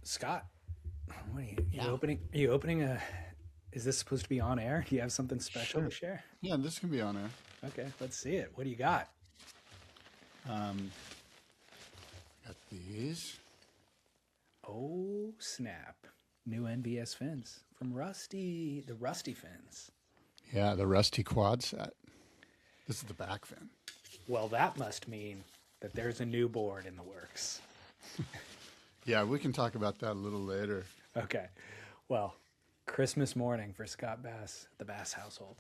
Scott, what are you Yeah, opening? Are you opening a? Is this supposed to be on air? Do you have something special to sure. share? Yeah, this can be on air. Okay, let's see it. What do you got? Um, got these. Oh snap! New NVS fins from Rusty. The Rusty fins. Yeah, the Rusty Quad set. This is the back fin. Well, that must mean that there's a new board in the works. Yeah, we can talk about that a little later. Okay. Well, Christmas morning for Scott Bass, the Bass household.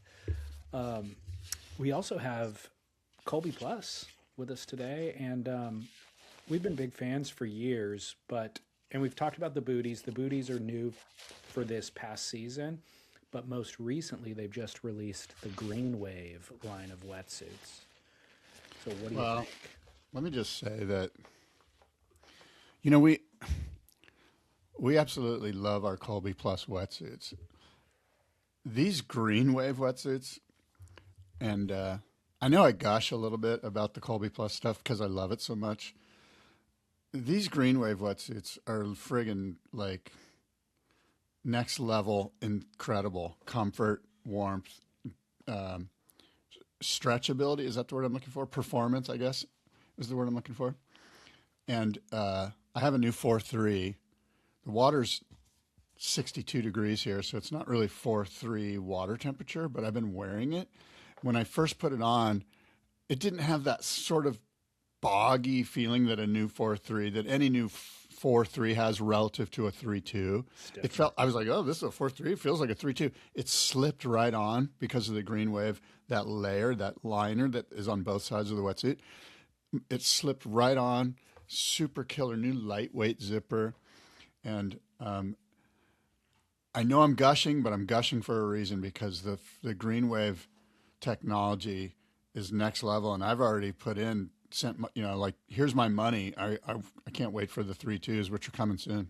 We also have Colby Plus with us today, and we've been big fans for years. And we've talked about the booties. The booties are new for this past season, but most recently they've just released the Green Wave line of wetsuits. So what do you Well, think? let me just say that you know we absolutely love our Colby Plus wetsuits. These Green Wave wetsuits, and I know I gush a little bit about the Colby Plus stuff because I love it so much. These Green Wave wetsuits are friggin' like next level incredible comfort, warmth, um, stretchability. Is that the word I'm looking for? Performance, I guess, is the word I'm looking for. And I have a new 4.3. The water's 62 degrees here, so it's not really 4.3 water temperature, but I've been wearing it. When I first put it on, it didn't have that sort of boggy feeling that a new 4.3, that any new 4.3 has relative to a 3.2. It Stiffer. felt, I was like, oh, this is a 4.3. It feels like a 3.2. It slipped right on because of the Green Wave, that layer, that liner that is on both sides of the wetsuit. It slipped right on. Super killer, new lightweight zipper. And I know I'm gushing, but I'm gushing for a reason because the Green Wave technology is next level, and I've already put in sent like here's my money. I can't wait for the 3.2s, which are coming soon.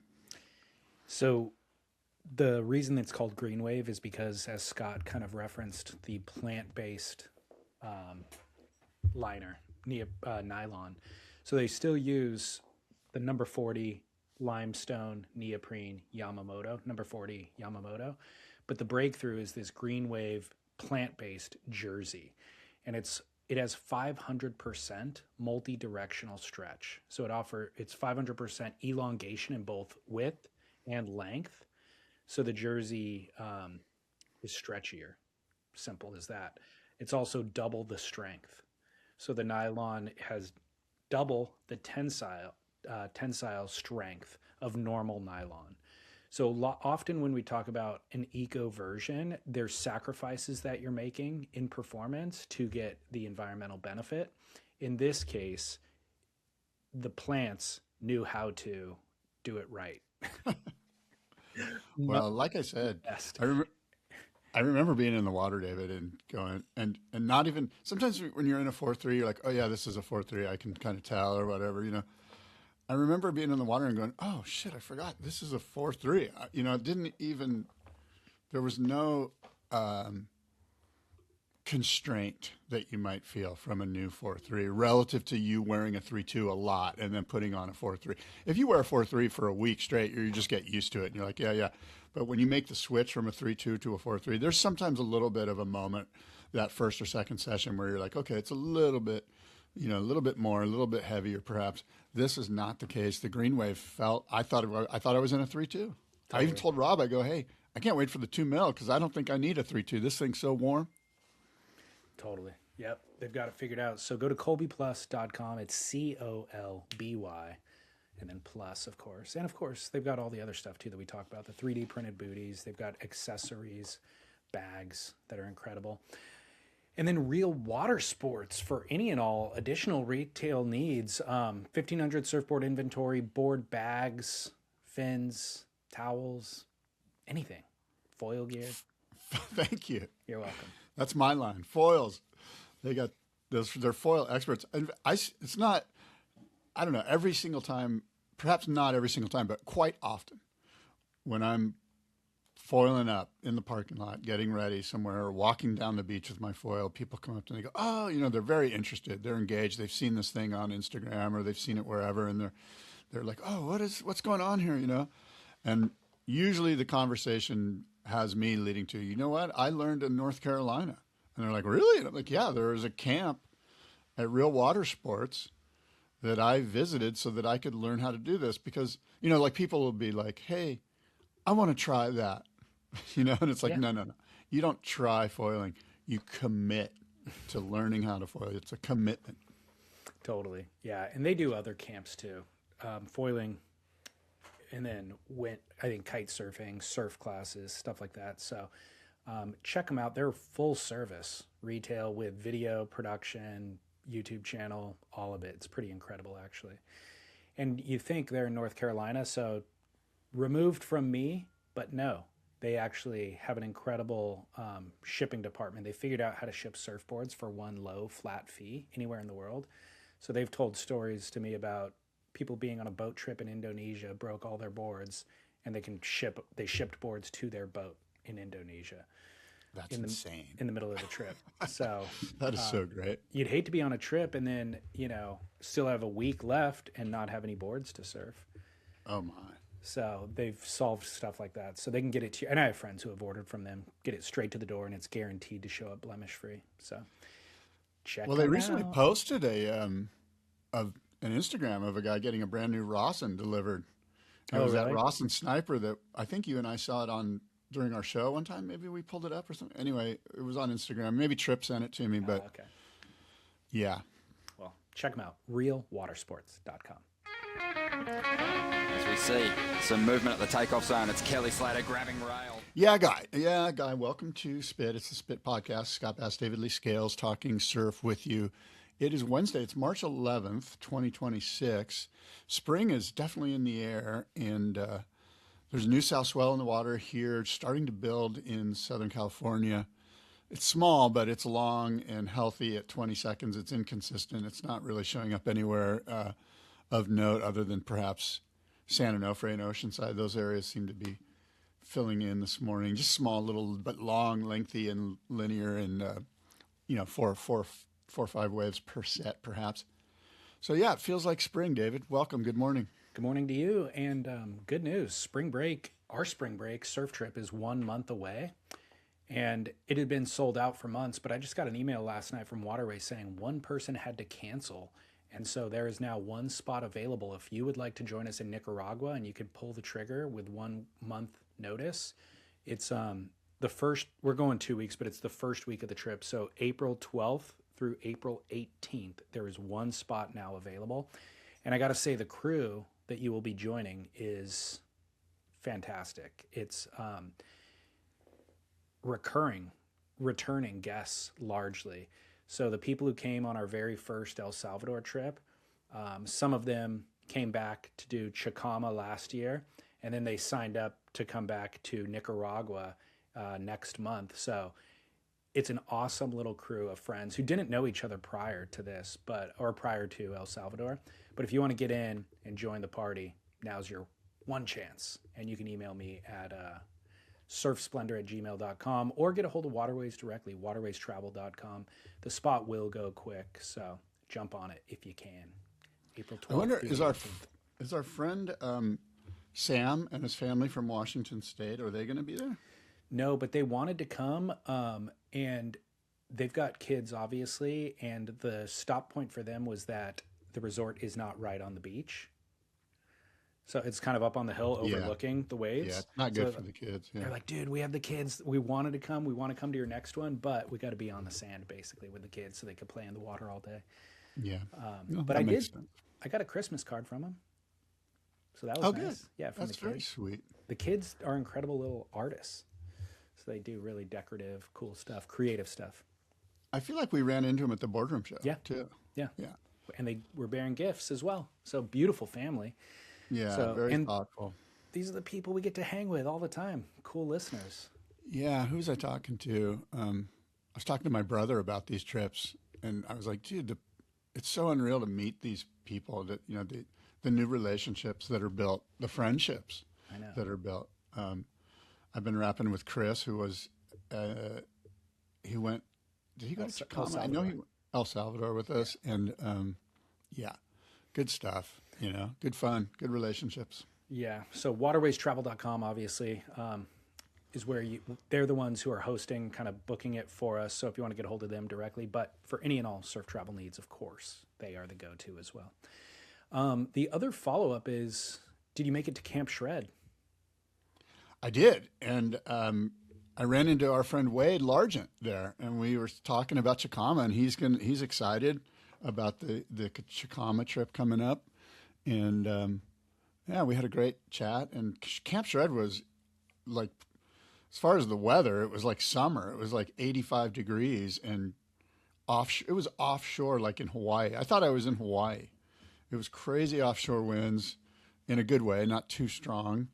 So the reason it's called Green Wave is because, as Scott kind of referenced, the plant-based um, liner, nylon. So they still use the number 40 limestone neoprene Yamamoto, number 40 Yamamoto. But the breakthrough is this Green Wave plant-based jersey. And it has 500% multi-directional stretch. So it's 500% elongation in both width and length. So the jersey is stretchier. Simple as that. It's also double the strength. So the nylon has double the tensile strength of normal nylon. So often when we talk about an eco version, there's sacrifices that you're making in performance to get the environmental benefit. In this case, the plants knew how to do it right. Not Well, like I said, the best. I remember. I remember being in the water, David, and going and not even sometimes when you're in a 4.3, you're like, oh yeah, this is a 4.3. I can kind of tell or whatever. I remember being in the water and going, oh shit, I forgot this is a 4.3. It didn't even there was no um, constraint that you might feel from a new 4.3 relative to you wearing a 3.2 a lot and then putting on a 4.3. If you wear a 4.3 for a week straight, you just get used to it and you're like, yeah, yeah. But when you make the switch from a 3.2 to a 4.3, there's sometimes a little bit of a moment that first or second session where you're like, okay, it's a little bit, a little bit more, a little bit heavier perhaps. This is not the case. The Green Wave felt, I thought I was in a 3.2. I even Totally. told Rob, I go, hey, I can't wait for the 2 mil because I don't think I need a 3.2. This thing's so warm. Totally. Yep. They've got it figured out. So go to colbyplus.com. It's COLBY and then plus, of course. And of course, they've got all the other stuff too that we talk about, the 3D printed booties. They've got accessories, bags that are incredible. And then real water sports for any and all additional retail needs. 1,500 surfboard inventory, board bags, fins, towels, anything. Foil gear. Thank you. You're welcome. That's my line. Foils. They got those. They're foil experts. And it's not. I don't know. Every single time, perhaps not every single time, but quite often, when I'm foiling up in the parking lot, getting ready somewhere, or walking down the beach with my foil, people come up to me and they go, "Oh, they're very interested. They're engaged. They've seen this thing on Instagram or they've seen it wherever, and they're like, oh, what's going on here? And usually the conversation has me leading to, you know what? I learned in North Carolina. And they're like, really? And I'm like, yeah, there was a camp at Real Water Sports that I visited so that I could learn how to do this because, like people will be like, hey, I want to try that, and it's like, no. You don't try foiling. You commit to learning how to foil. It's a commitment. Totally. Yeah. And they do other camps too. Foiling, and then I think kite surfing, surf classes, stuff like that. So check them out. They're full service retail with video production, YouTube channel, all of it. It's pretty incredible, actually. And you think they're in North Carolina, so removed from me, but no. They actually have an incredible shipping department. They figured out how to ship surfboards for one low flat fee anywhere in the world. So they've told stories to me about people being on a boat trip in Indonesia, broke all their boards, and they shipped boards to their boat in Indonesia. That's insane. In the middle of the trip. So that is so great. You'd hate to be on a trip and then, still have a week left and not have any boards to surf. Oh my. So they've solved stuff like that. So they can get it to you. And I have friends who have ordered from them, get it straight to the door, and it's guaranteed to show up blemish free. So check. Well, they recently posted an Instagram of a guy getting a brand new Rawson delivered. It was really? That Rawson Sniper that I think you and I saw it on during our show one time. Maybe we pulled it up or something. Anyway, it was on Instagram. Maybe Tripp sent it to me, but okay. Yeah. Well, check them out. realwatersports.com. As we see some movement at the takeoff zone, it's Kelly Slater grabbing rail. Yeah, guy. Welcome to Spit. It's the Spit Podcast. Scott Bass, David Lee Scales, talking surf with you. It is Wednesday. It's March 11th, 2026. Spring is definitely in the air, and there's a new south swell in the water here, starting to build in Southern California. It's small, but it's long and healthy at 20 seconds. It's inconsistent. It's not really showing up anywhere of note other than perhaps San Onofre and Oceanside. Those areas seem to be filling in this morning. Just small, little, but long, lengthy, and linear, and four or five waves per set, perhaps. So yeah, it feels like spring. David, welcome. Good morning. Good morning to you. And good news. Our spring break surf trip is 1 month away. And it had been sold out for months, but I just got an email last night from Waterway saying one person had to cancel. And so there is now one spot available. If you would like to join us in Nicaragua and you could pull the trigger with 1 month notice, it's we're going 2 weeks, but it's the first week of the trip. So April 12th through April 18th, there is one spot now available. And I got to say, the crew that you will be joining is fantastic. It's returning guests largely. So the people who came on our very first El Salvador trip, some of them came back to do Chicama last year, and then they signed up to come back to Nicaragua next month. So it's an awesome little crew of friends who didn't know each other prior to this, or prior to El Salvador. But if you want to get in and join the party, now's your one chance. And you can email me at surfsplendor@gmail.com or get a hold of Waterways directly, waterwaystravel.com. The spot will go quick, so jump on it if you can. April 12th. I wonder, is our friend Sam and his family from Washington State, are they going to be there? No, but they wanted to come, and they've got kids, obviously, and the stop point for them was that the resort is not right on the beach. So it's kind of up on the hill overlooking the waves. Yeah, it's not good for the kids. Yeah. They're like, dude, we have the kids. We wanted to come. We want to come to your next one, but we got to be on the sand, basically, with the kids so they could play in the water all day. Yeah. But I got a Christmas card from them. So that was nice. Good. Yeah, from That's the kids. very sweet. The kids are incredible little artists. So they do really decorative, cool stuff, creative stuff. I feel like we ran into them at the Boardroom Show, too. Yeah. And they were bearing gifts as well. So beautiful family. Yeah, very thoughtful. These are the people we get to hang with all the time. Cool listeners. Yeah, who was I talking to? I was talking to my brother about these trips, and I was like, dude, it's so unreal to meet these people, that the new relationships that are built, the friendships that are built. I've been rapping with Chris, who was, did he go to Chicama? I know he went El Salvador with us, and good stuff. You know, good fun, good relationships. Yeah. So waterwaystravel.com obviously is where they're the ones who are hosting, kind of booking it for us. So if you want to get a hold of them directly, but for any and all surf travel needs, of course, they are the go-to as well. The other follow-up is, did you make it to Camp Shred? I did. And I ran into our friend Wade Largent there, and we were talking about Chicama, and he's excited about the Chicama trip coming up. And yeah, we had a great chat. And Camp Shred was like, as far as the weather, it was like summer. It was like 85 degrees and it was offshore, like in Hawaii. I thought I was in Hawaii. It was crazy offshore winds in a good way, not too strong,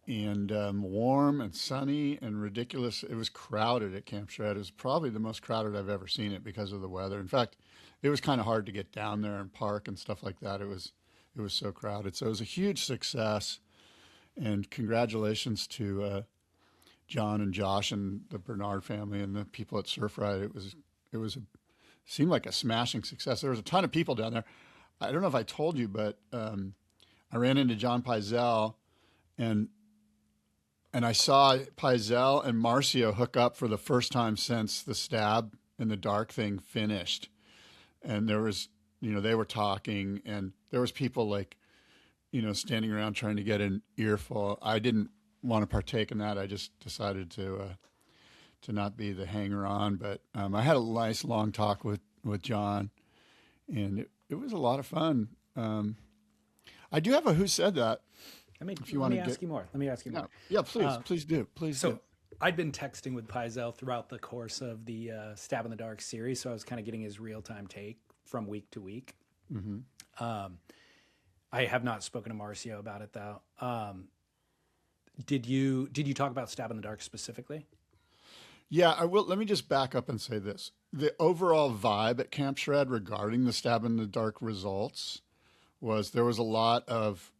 and warm and sunny and ridiculous. It was crowded at Camp Shred. It was probably the most crowded I've ever seen it because of the weather. In fact, it was kind of hard to get down there and park and stuff like that. It was so crowded. So it was a huge success, and congratulations to John and Josh and the Bernard family and the people at Surf Ride. Seemed like a smashing success. There was a ton of people down there. I don't know if I told you, but I ran into John PYZEL, and I saw PYZEL and Marcio hook up for the first time since the Stab in the Dark thing finished. And there was, they were talking, and there was people like, standing around trying to get an earful. I didn't want to partake in that. I just decided to not be the hanger-on. But I had a nice long talk with John, and it was a lot of fun. I do have a Who Said That. Let me ask you more. Yeah, please do. I'd been texting with PYZEL throughout the course of the Stab in the Dark series, so I was kind of getting his real-time take from week to week. Mm-hmm. I have not spoken to Marcio about it, though. Did you talk about Stab in the Dark specifically? Yeah, I will. Let me just back up and say this. The overall vibe at Camp Shred regarding the Stab in the Dark results was there was a lot of,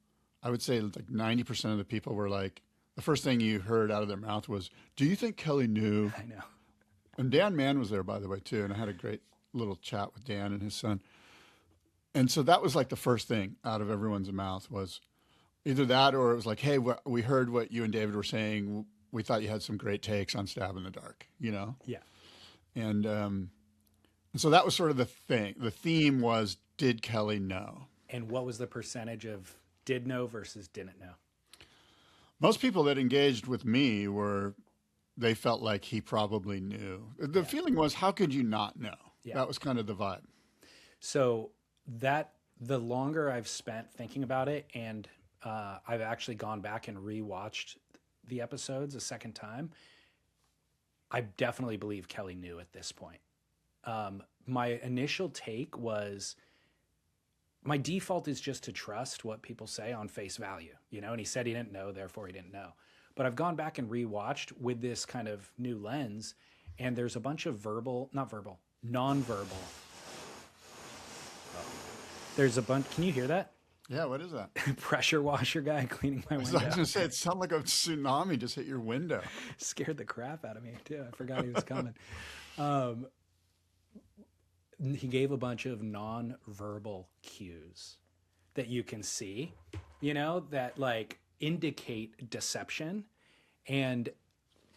I would say like 90% of the people were like, the first thing you heard out of their mouth was, do you think Kelly knew? I know. And Dan Mann was there, by the way, too. And I had a great little chat with Dan and his son. And so that was like the first thing out of everyone's mouth was either that or it was like, hey, we heard what you and David were saying. We thought you had some great takes on Stab in the Dark, Yeah. And so that was sort of the thing. The theme was, did Kelly know? And what was the percentage of did know versus didn't know? Most people that engaged with me they felt like he probably knew. The feeling was, how could you not know? Yeah. That was kind of the vibe. So the longer I've spent thinking about it, and I've actually gone back and rewatched the episodes a second time, I definitely believe Kelly knew at this point. My initial take was, my default is just to trust what people say on face value, and he said he didn't know, therefore he didn't know. But I've gone back and rewatched with this kind of new lens, and there's a bunch of nonverbal. There's a bunch, can you hear that? Yeah, what is that? Pressure washer guy cleaning my window. I was going to say, it sounded like a tsunami just hit your window. Scared the crap out of me, too. I forgot he was coming. He gave a bunch of non-verbal cues that you can see, that like indicate deception. And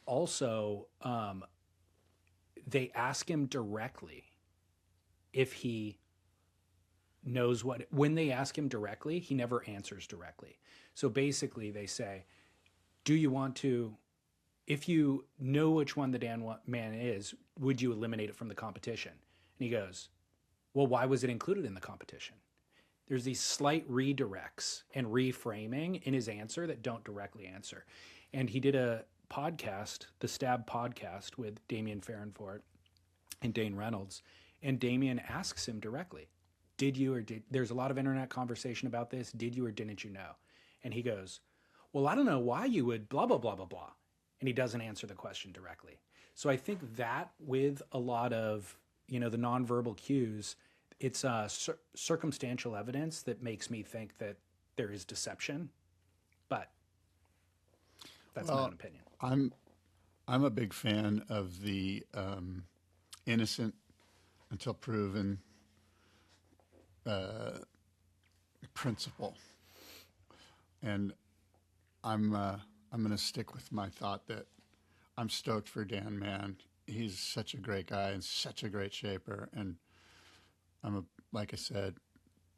also, they ask him directly if he knows when they ask him directly, he never answers directly. So basically they say, do you want to, if you know which one the Dan Man is, would you eliminate it from the competition? And he goes, well, why was it included in the competition? There's these slight redirects and reframing in his answer that don't directly answer. And he did a podcast, the Stab podcast, with Damian Farrenfort and Dane Reynolds. And Damian asks him directly, there's a lot of internet conversation about this. Did you or didn't you know? And he goes, well, I don't know why you would blah, blah, blah, blah, blah. And he doesn't answer the question directly. So I think that with a lot of, the nonverbal cues, it's circumstantial evidence that makes me think that there is deception. But that's my own opinion. I'm a big fan of the innocent until proven principle. And I'm going to stick with my thought that I'm stoked for Dan Mann. He's such a great guy and such a great shaper. And like I said,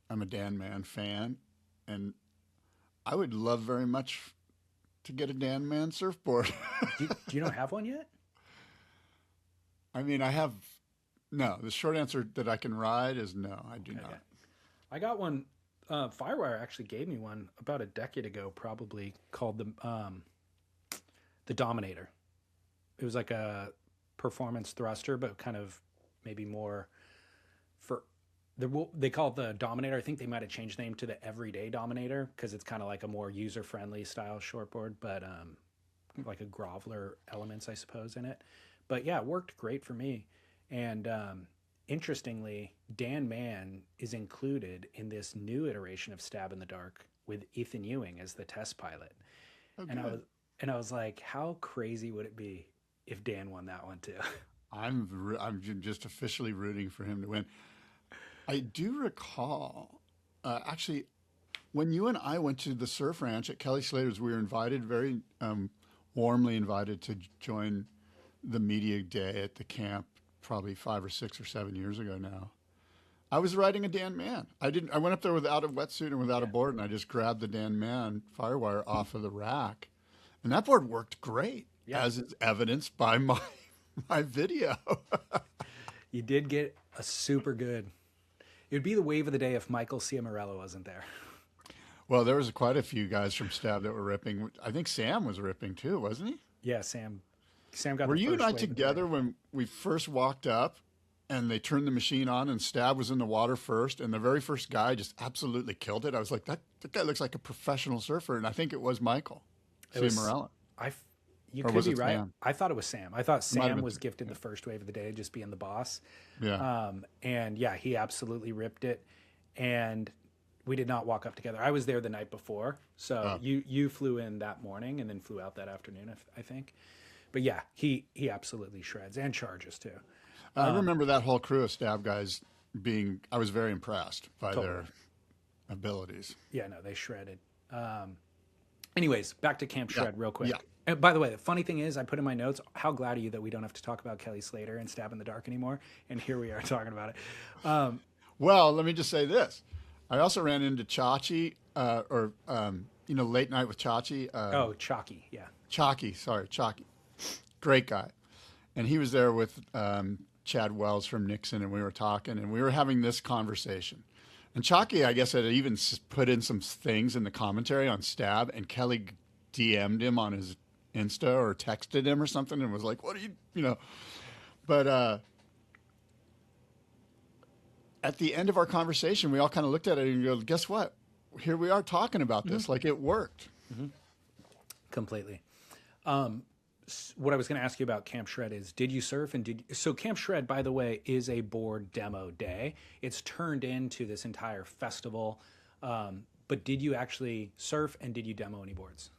I'm a Dan Mann fan, and I would love very much to get a Dan Mann surfboard. Do you not have one yet? I mean, no. The short answer that I can ride is no, I do not. I got one. Firewire actually gave me one about a decade ago, probably, called the Dominator. It was like a performance thruster, but kind of maybe more for they call it the Dominator. I think they might have changed the name to the Everyday Dominator because it's kind of like a more user-friendly style shortboard, but like a groveler elements, I suppose, in it. But yeah, it worked great for me. And interestingly, Dan Mann is included in this new iteration of Stab in the Dark with Ethan Ewing as the test pilot. Okay. And I was like, how crazy would it be if Dan won that one too? I'm just officially rooting for him to win. I do recall, actually, when you and I went to the surf ranch at Kelly Slater's, we were invited, very warmly invited to join the media day at the camp, probably 5 or 6 or 7 years ago now. I was riding a Dan Mann. I went up there without a wetsuit and without a board, and I just grabbed the Dan Mann Firewire off of the rack, and that board worked great, as is evidenced by my video. You did get a super good. It would be the wave of the day if Michael Ciamarello wasn't there. Well, there was quite a few guys from Stab that were ripping. I think Sam was ripping too, wasn't he? Yeah, Sam got. Were the you first and I wave together when we first walked up, and they turned the machine on, and Stab was in the water first, and the very first guy just absolutely killed it? I was like, that guy looks like a professional surfer, and I think it was Michael Ciamarello. You Or could was be it right. Sam? I thought it was Sam. I thought might have Sam been was Sam, gifted the first wave of the day, just being the boss. Yeah. And yeah, he absolutely ripped it. And we did not walk up together. I was there the night before, so you flew in that morning and then flew out that afternoon, I think. But yeah, he absolutely shreds and charges too. I remember that whole crew of Stab guys I was very impressed by their abilities. Yeah, no, they shredded. Anyways, back to Camp Shred real quick. Yeah. And by the way, the funny thing is, I put in my notes, how glad are you that we don't have to talk about Kelly Slater and Stab in the Dark anymore? And here we are talking about it. Well, let me just say this. I also ran into Chachi, Late Night with Chachi. Chalky, yeah. Chalky. Great guy. And he was there with Chad Wells from Nixon, and we were talking, and we were having this conversation. And Chalky, I guess, had even put in some things in the commentary on Stab, and Kelly DM'd him on his Insta or texted him or something and was like, what are you. But at the end of our conversation, we all kind of looked at it and go, guess what? Here we are talking about this. Like, it worked. Mm-hmm. Completely. What I was going to ask you about Camp Shred is, did you surf? So Camp Shred, by the way, is a board demo day. It's turned into this entire festival. But did you actually surf, and did you demo any boards?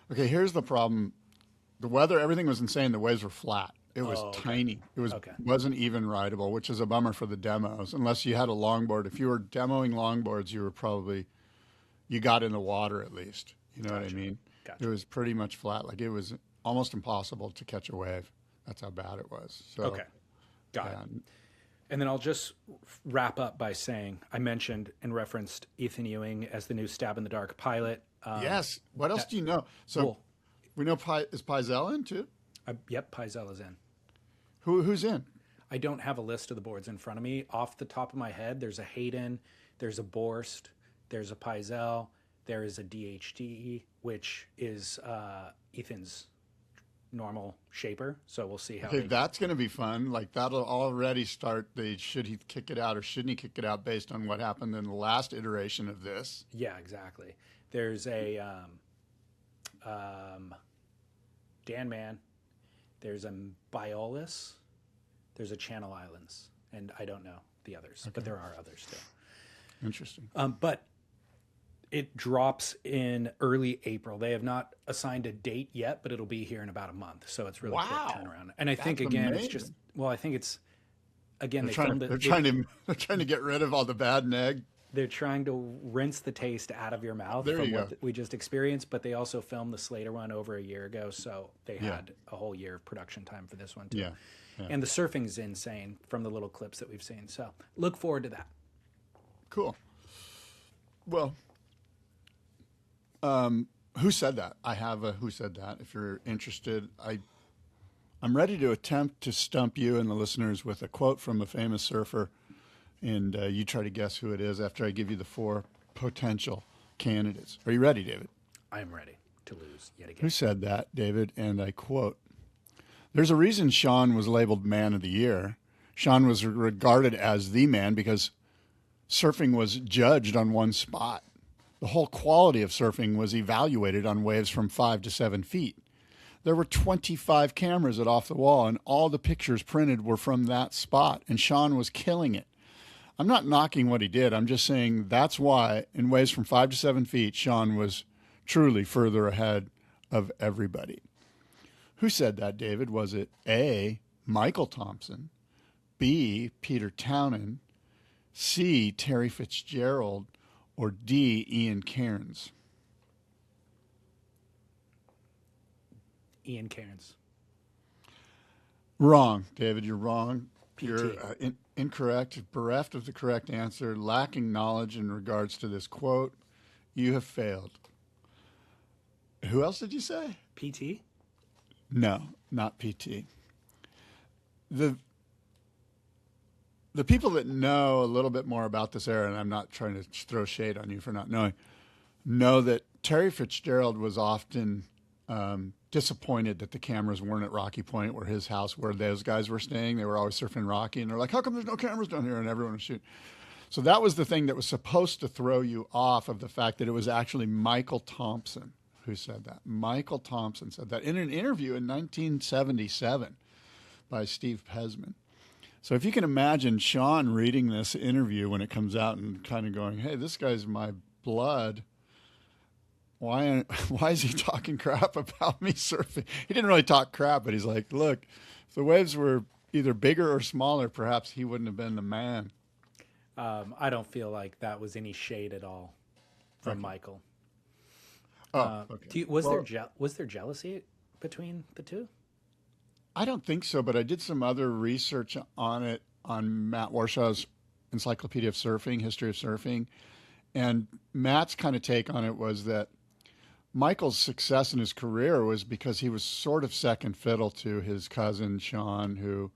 Okay, here's the problem. The weather, everything was insane. The waves were flat. It was tiny. It wasn't even rideable, which is a bummer for the demos, unless you had a longboard. If you were demoing longboards, you got in the water at least. You know what I mean? Gotcha. It was pretty much flat. Like, it was almost impossible to catch a wave. That's how bad it was. So, got it. And then I'll just wrap up by saying I mentioned and referenced Ethan Ewing as the new Stab in the Dark pilot. Yes. What else do you know? So cool. We know is PYZEL in too? Yep, PYZEL is in. Who's in? I don't have a list of the boards in front of me. Off the top of my head, there's a Hayden, there's a Borst, there's a PYZEL, there is a DHD, which is Ethan's normal shaper. So we'll see how. Okay, that's going to be fun. Like, that'll already start should he kick it out or shouldn't he kick it out based on what happened in the last iteration of this. Yeah, exactly. There's a Dan Mann, there's a Biolis, there's a Channel Islands, and I don't know the others, but there are others too. Interesting. But it drops in early April. They have not assigned a date yet, but it'll be here in about a month. So it's really quick turnaround. And I think, again, amazing. It's just, I think it's, again, they're trying to get rid of all the bad neg they're trying to rinse the taste out of your mouth There from you what go. we just experienced, but they also filmed the Slater one over a year ago, so they Yeah. had a whole year of production time for this one too. Yeah. Yeah. And the surfing's insane from the little clips that we've seen. So look forward to that. Cool. Well, who said that? I have a who said that. If you're interested, I'm ready to attempt to stump you and the listeners with a quote from a famous surfer, and you try to guess who it is after I give you the 4 potential candidates. Are you ready, David? I am ready to lose yet again. Who said that, David? And I quote, "There's a reason Sean was labeled Man of the Year. Sean was regarded as the man because surfing was judged on one spot. The whole quality of surfing was evaluated on waves from 5 to 7 feet. There were 25 cameras at Off the Wall, and all the pictures printed were from that spot, and Sean was killing it. I'm not knocking what he did. I'm just saying that's why, in waves from 5 to 7 feet, Sean was truly further ahead of everybody." Who said that, David? Was it A, Michael Thompson, B, Peter Townend, C, Terry Fitzgerald, or D, Ian Cairns? Ian Cairns. Wrong, David. You're wrong. PT. You're incorrect, bereft of the correct answer, lacking knowledge in regards to this quote. You have failed. Who else did you say? PT? No, not PT. The people that know a little bit more about this era, and I'm not trying to throw shade on you for not knowing, know that Terry Fitzgerald was often disappointed that the cameras weren't at Rocky Point, where his house, where those guys were staying. They were always surfing Rocky, and they're like, "How come there's no cameras down here?" And everyone was shooting. So that was the thing that was supposed to throw you off of the fact that it was actually Michael Thompson who said that. Michael Thompson said that in an interview in 1977 by Steve Pesman. So if you can imagine Sean reading this interview when it comes out and kind of going, "Hey, this guy's my blood. Why is he talking crap about me surfing?" He didn't really talk crap, but he's like, "Look, if the waves were either bigger or smaller, perhaps he wouldn't have been the man." I don't feel like that was any shade at all from Michael. Okay. Was there jealousy between the two? I don't think so, but I did some other research on it on Matt Warshaw's Encyclopedia of Surfing, History of Surfing. And Matt's kind of take on it was that Michael's success in his career was because he was sort of second fiddle to his cousin, Sean, who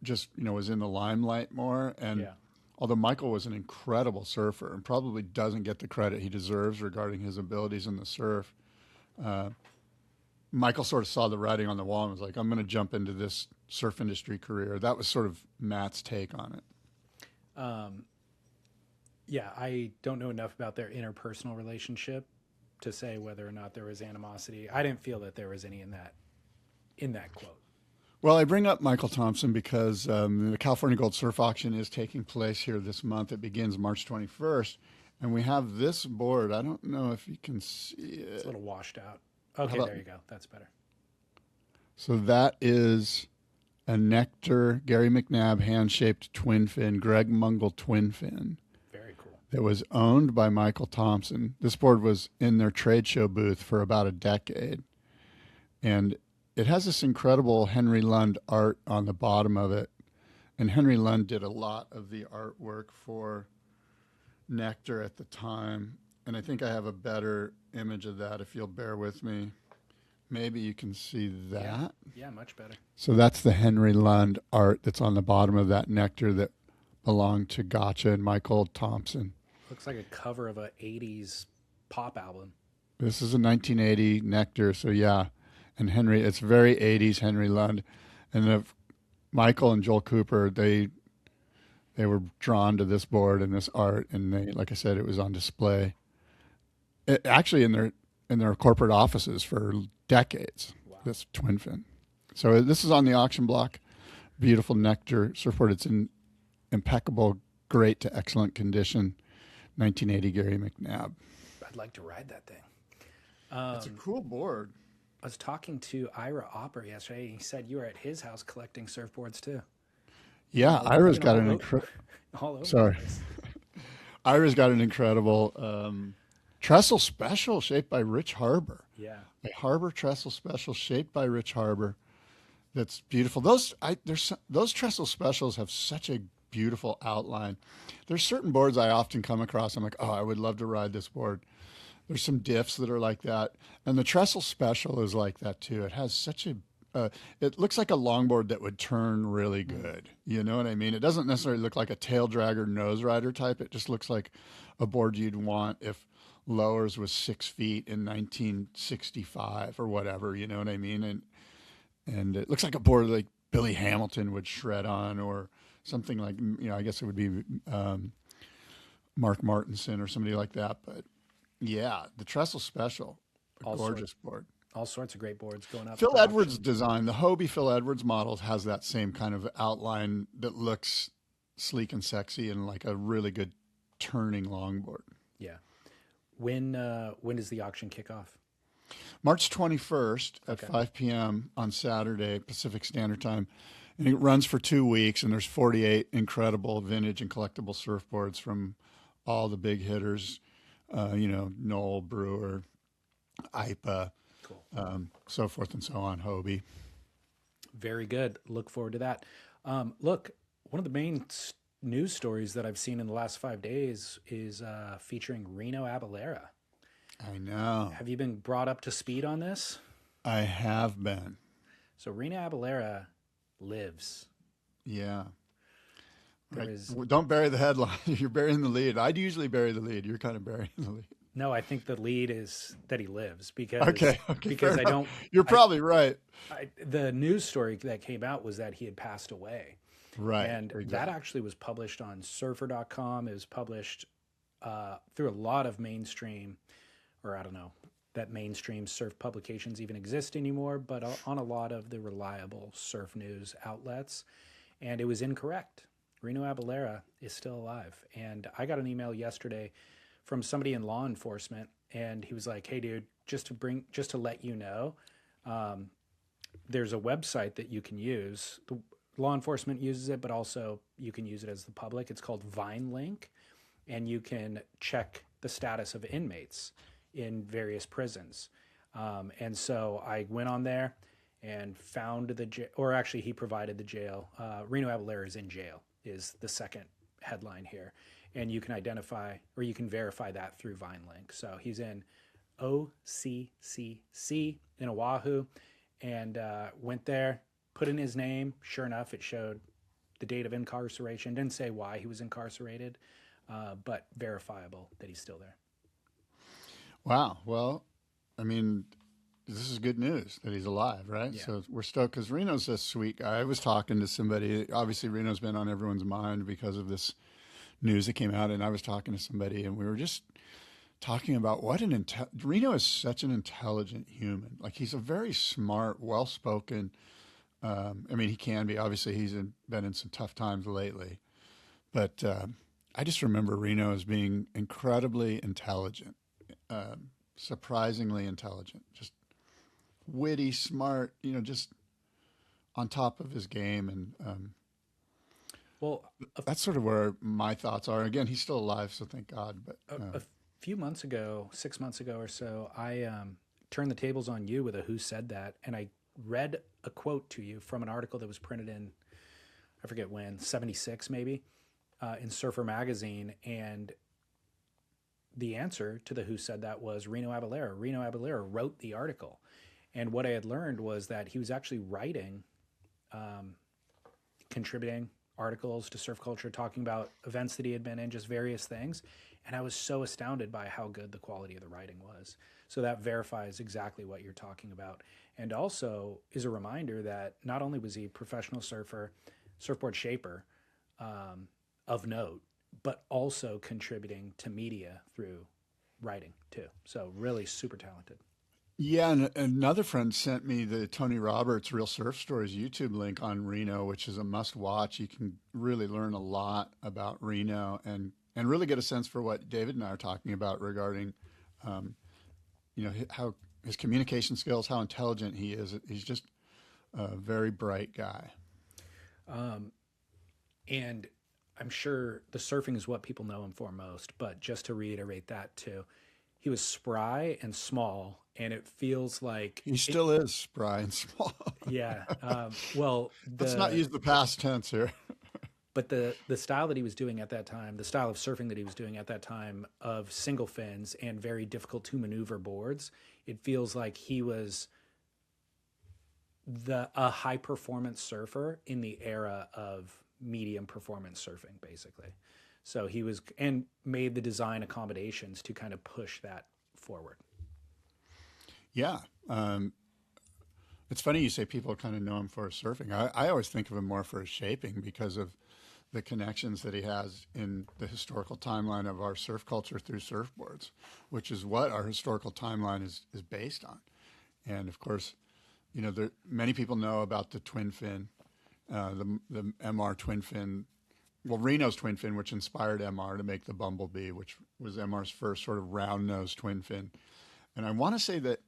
just, was in the limelight more. And Yeah. although Michael was an incredible surfer and probably doesn't get the credit he deserves regarding his abilities in the surf, Michael sort of saw the writing on the wall and was like, "I'm going to jump into this surf industry career." That was sort of Matt's take on it. Yeah, I don't know enough about their interpersonal relationship to say whether or not there was animosity. I didn't feel that there was any in that quote. Well, I bring up Michael Thompson because the California Gold Surf Auction is taking place here this month. It begins March 21st, and we have this board. I don't know if you can see it. It's a little washed out. Okay, about- there you go. That's better. So that is a Nectar Gary McNabb hand-shaped twin fin, Greg Mungle twin fin. Very cool. That was owned by Michael Thompson. This board was in their trade show booth for about a decade. And it has this incredible Henry Lund art on the bottom of it. And Henry Lund did a lot of the artwork for Nectar at the time. And I think I have a better image of that if you'll bear with me. Maybe you can see that. Yeah, much better. So that's the Henry Lund art that's on the bottom of that Nectar that belonged to Gotcha and Michael Thompson. Looks like a cover of a 80s pop album. This is a 1980 Nectar, so yeah. And Henry, it's very 80s Henry Lund. And Michael and Joel Cooper, they were drawn to this board and this art, and they, like I said, it was on display. Actually in their corporate offices for decades. Wow. This twin fin. So this is on the auction block. Beautiful Nectar surfboard. It's in impeccable, great to excellent condition. 1980 Gary McNabb. I'd like to ride that thing. It's a cool board. I was talking to Ira Opper yesterday. He said you were at his house collecting surfboards too. Yeah, Ira's got an incredible. All over. Sorry. the place. Ira's got an incredible trestle special shaped by Rich Harbor. Yeah. A Harbor trestle special shaped by Rich Harbor. That's beautiful. Those trestle specials have such a beautiful outline. There's certain boards I often come across. I'm like, oh, I would love to ride this board. There's some diffs that are like that, and the trestle special is like that too. It has such a it looks like a longboard that would turn really good. You know what I mean? It doesn't necessarily look like a tail dragger nose rider type. It just looks like a board you'd want if lowers was 6 feet in 1965 or whatever. You know what I mean? And it looks like a board like Billy Hamilton would shred on, or something like, I guess it would be Mark Martinson or somebody like that. But yeah, the trestle special, gorgeous board. All sorts of great boards going up. Phil Edwards' design, the Hobie Phil Edwards models, has that same kind of outline that looks sleek and sexy and like a really good turning longboard. Yeah. When does the auction kick off? March 21st at 5 p.m. on Saturday, Pacific Standard Time. And it runs for 2 weeks, and there's 48 incredible vintage and collectible surfboards from all the big hitters, Knoll, Brewer, IPA, so forth and so on, Hobie. Very good. Look forward to that. Look, one of the main news stories that I've seen in the last 5 days is featuring Reno Abellira. I know. Have you been brought up to speed on this? I have been. So Reno Abellira lives. Yeah. There Right. is... Don't bury the headline. You're burying the lead. I'd usually bury the lead. You're kind of burying the lead. No, I think the lead is that he lives because because I don't. You're probably right. The news story that came out was that he had passed away. Right. And that actually was published on surfer.com. It was published through a lot of mainstream, or I don't know that mainstream surf publications even exist anymore, but on a lot of the reliable surf news outlets. And it was incorrect. Reno Abellira is still alive. And I got an email yesterday from somebody in law enforcement, and he was like, hey dude, just to let you know, there's a website that you can use. The law enforcement uses it, but also you can use it as the public. It's called VineLink, and you can check the status of inmates in various prisons. And so I went on there and found the jail, or actually he provided the jail. Reno Abellira is in jail is the second headline here. And you can identify, or you can verify that through VineLink. So he's in OCCC in Oahu, and went there, put in his name. Sure enough, it showed the date of incarceration. Didn't say why he was incarcerated, but verifiable that he's still there. Wow. Well, I mean, this is good news that he's alive, right? Yeah. So we're stoked because Reno's a sweet guy. I was talking to somebody. Obviously, Reno's been on everyone's mind because of this news that came out, and I was talking to somebody, and we were just talking about what Reno is such an intelligent human. Like, he's a very smart, well-spoken. I mean, he can be. Obviously, he's been in some tough times lately, but I just remember Reno as being incredibly intelligent, surprisingly intelligent, just witty, smart. Just on top of his game, and well, that's sort of where my thoughts are. Again, he's still alive, so thank God. But a few months ago, 6 months ago or so, I turned the tables on you with a Who Said That, and I read a quote to you from an article that was printed in, I forget when, 76 maybe, in Surfer Magazine, and the answer to the Who Said That was Reno Abellira. Reno Abellira wrote the article, and what I had learned was that he was actually writing, contributing articles to surf culture, talking about events that he had been in, just various things. And I was so astounded by how good the quality of the writing was. So that verifies exactly what you're talking about. And also is a reminder that not only was he a professional surfer, surfboard shaper of note, but also contributing to media through writing too. So really super talented. yeah, and another friend sent me the Tony Roberts Real Surf Stories YouTube link on Reno, which is a must watch. You can really learn a lot about Reno and really get a sense for what David and I are talking about regarding, how his communication skills, how intelligent he is. He's just a very bright guy. And I'm sure the surfing is what people know him for most, but just to reiterate that too, he was spry and small, and it feels like He still is spry and small. yeah. Well, Let's not use the past tense here. but the style that he was doing at that time, the style of surfing that he was doing at that time of single fins and very difficult to maneuver boards, it feels like he was a high performance surfer in the era of medium performance surfing, basically. So he was, and made the design accommodations to kind of push that forward. Yeah. It's funny you say people kind of know him for his surfing. I always think of him more for his shaping because of the connections that he has in the historical timeline of our surf culture through surfboards, which is what our historical timeline is based on. And of course, you know, many people know about the twin fin, the MR twin fin. Well, Reno's twin fin, which inspired MR to make the Bumblebee, which was MR's first sort of round-nosed twin fin. And I want to say that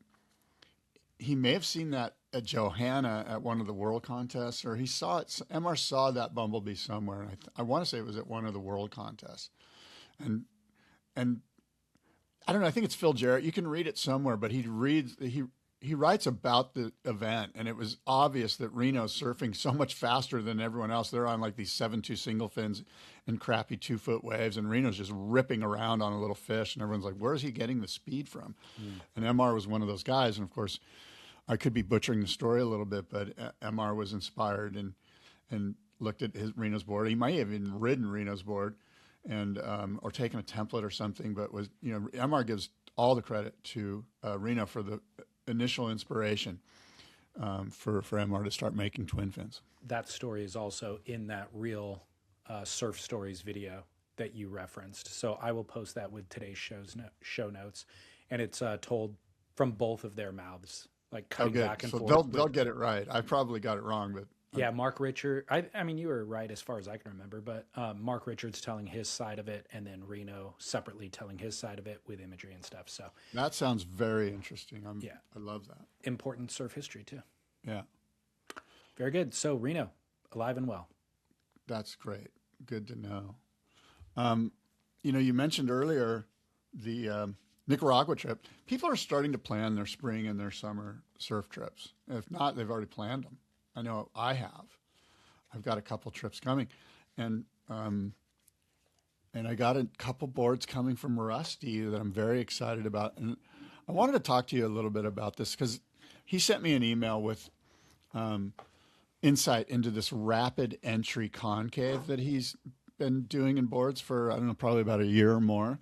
he may have seen that at Johanna at one of the world contests, or he saw it. MR saw that Bumblebee somewhere. And I want to say it was at one of the world contests. And I don't know, I think it's Phil Jarrett. You can read it somewhere, but he writes about the event, and it was obvious that Reno's surfing so much faster than everyone else. They're on like these 7.2 single fins and crappy 2-foot waves, and Reno's just ripping around on a little fish, and everyone's like, where is he getting the speed from? And MR was one of those guys, and of course, I could be butchering the story a little bit, but MR was inspired and looked at Reno's board. He might have even ridden Reno's board and or taken a template or something, but was, you know, MR gives all the credit to Reno for the initial inspiration for MR to start making twin fins. That story is also in that real Surf Stories video that you referenced. So I will post that with today's show notes. And it's told from both of their mouths, like cutting back and so forth. They'll get it right. I probably got it wrong, but yeah, Mark Richard. I mean, you were right as far as I can remember, but Mark Richards telling his side of it, and then Reno separately telling his side of it with imagery and stuff. So that sounds very interesting. I love that. Important surf history too. Yeah. Very good. So Reno, alive and well. That's great. Good to know. You know, you mentioned earlier the Nicaragua trip. People are starting to plan their spring and their summer surf trips. If not, they've already planned them. I know I have. I've got a couple trips coming, and I got a couple boards coming from Rusty that I'm very excited about. And I wanted to talk to you a little bit about this because he sent me an email with insight into this rapid entry concave that he's been doing in boards for, I don't know, probably about a year or more.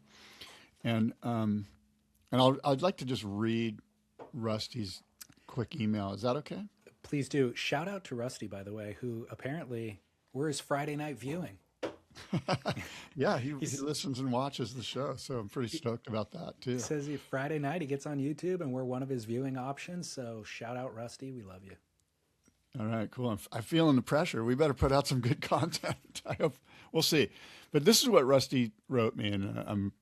And I'd like to just read Rusty's quick email. Is that okay? Please do. Shout out to Rusty, by the way, who apparently we're his Friday night viewing. Yeah, he listens and watches the show, so I'm pretty stoked about that too. He says Friday night he gets on YouTube and we're one of his viewing options. So shout out Rusty, we love you. All right, cool. I'm feeling the pressure. We better put out some good content. I hope we'll see. But this is what Rusty wrote me, and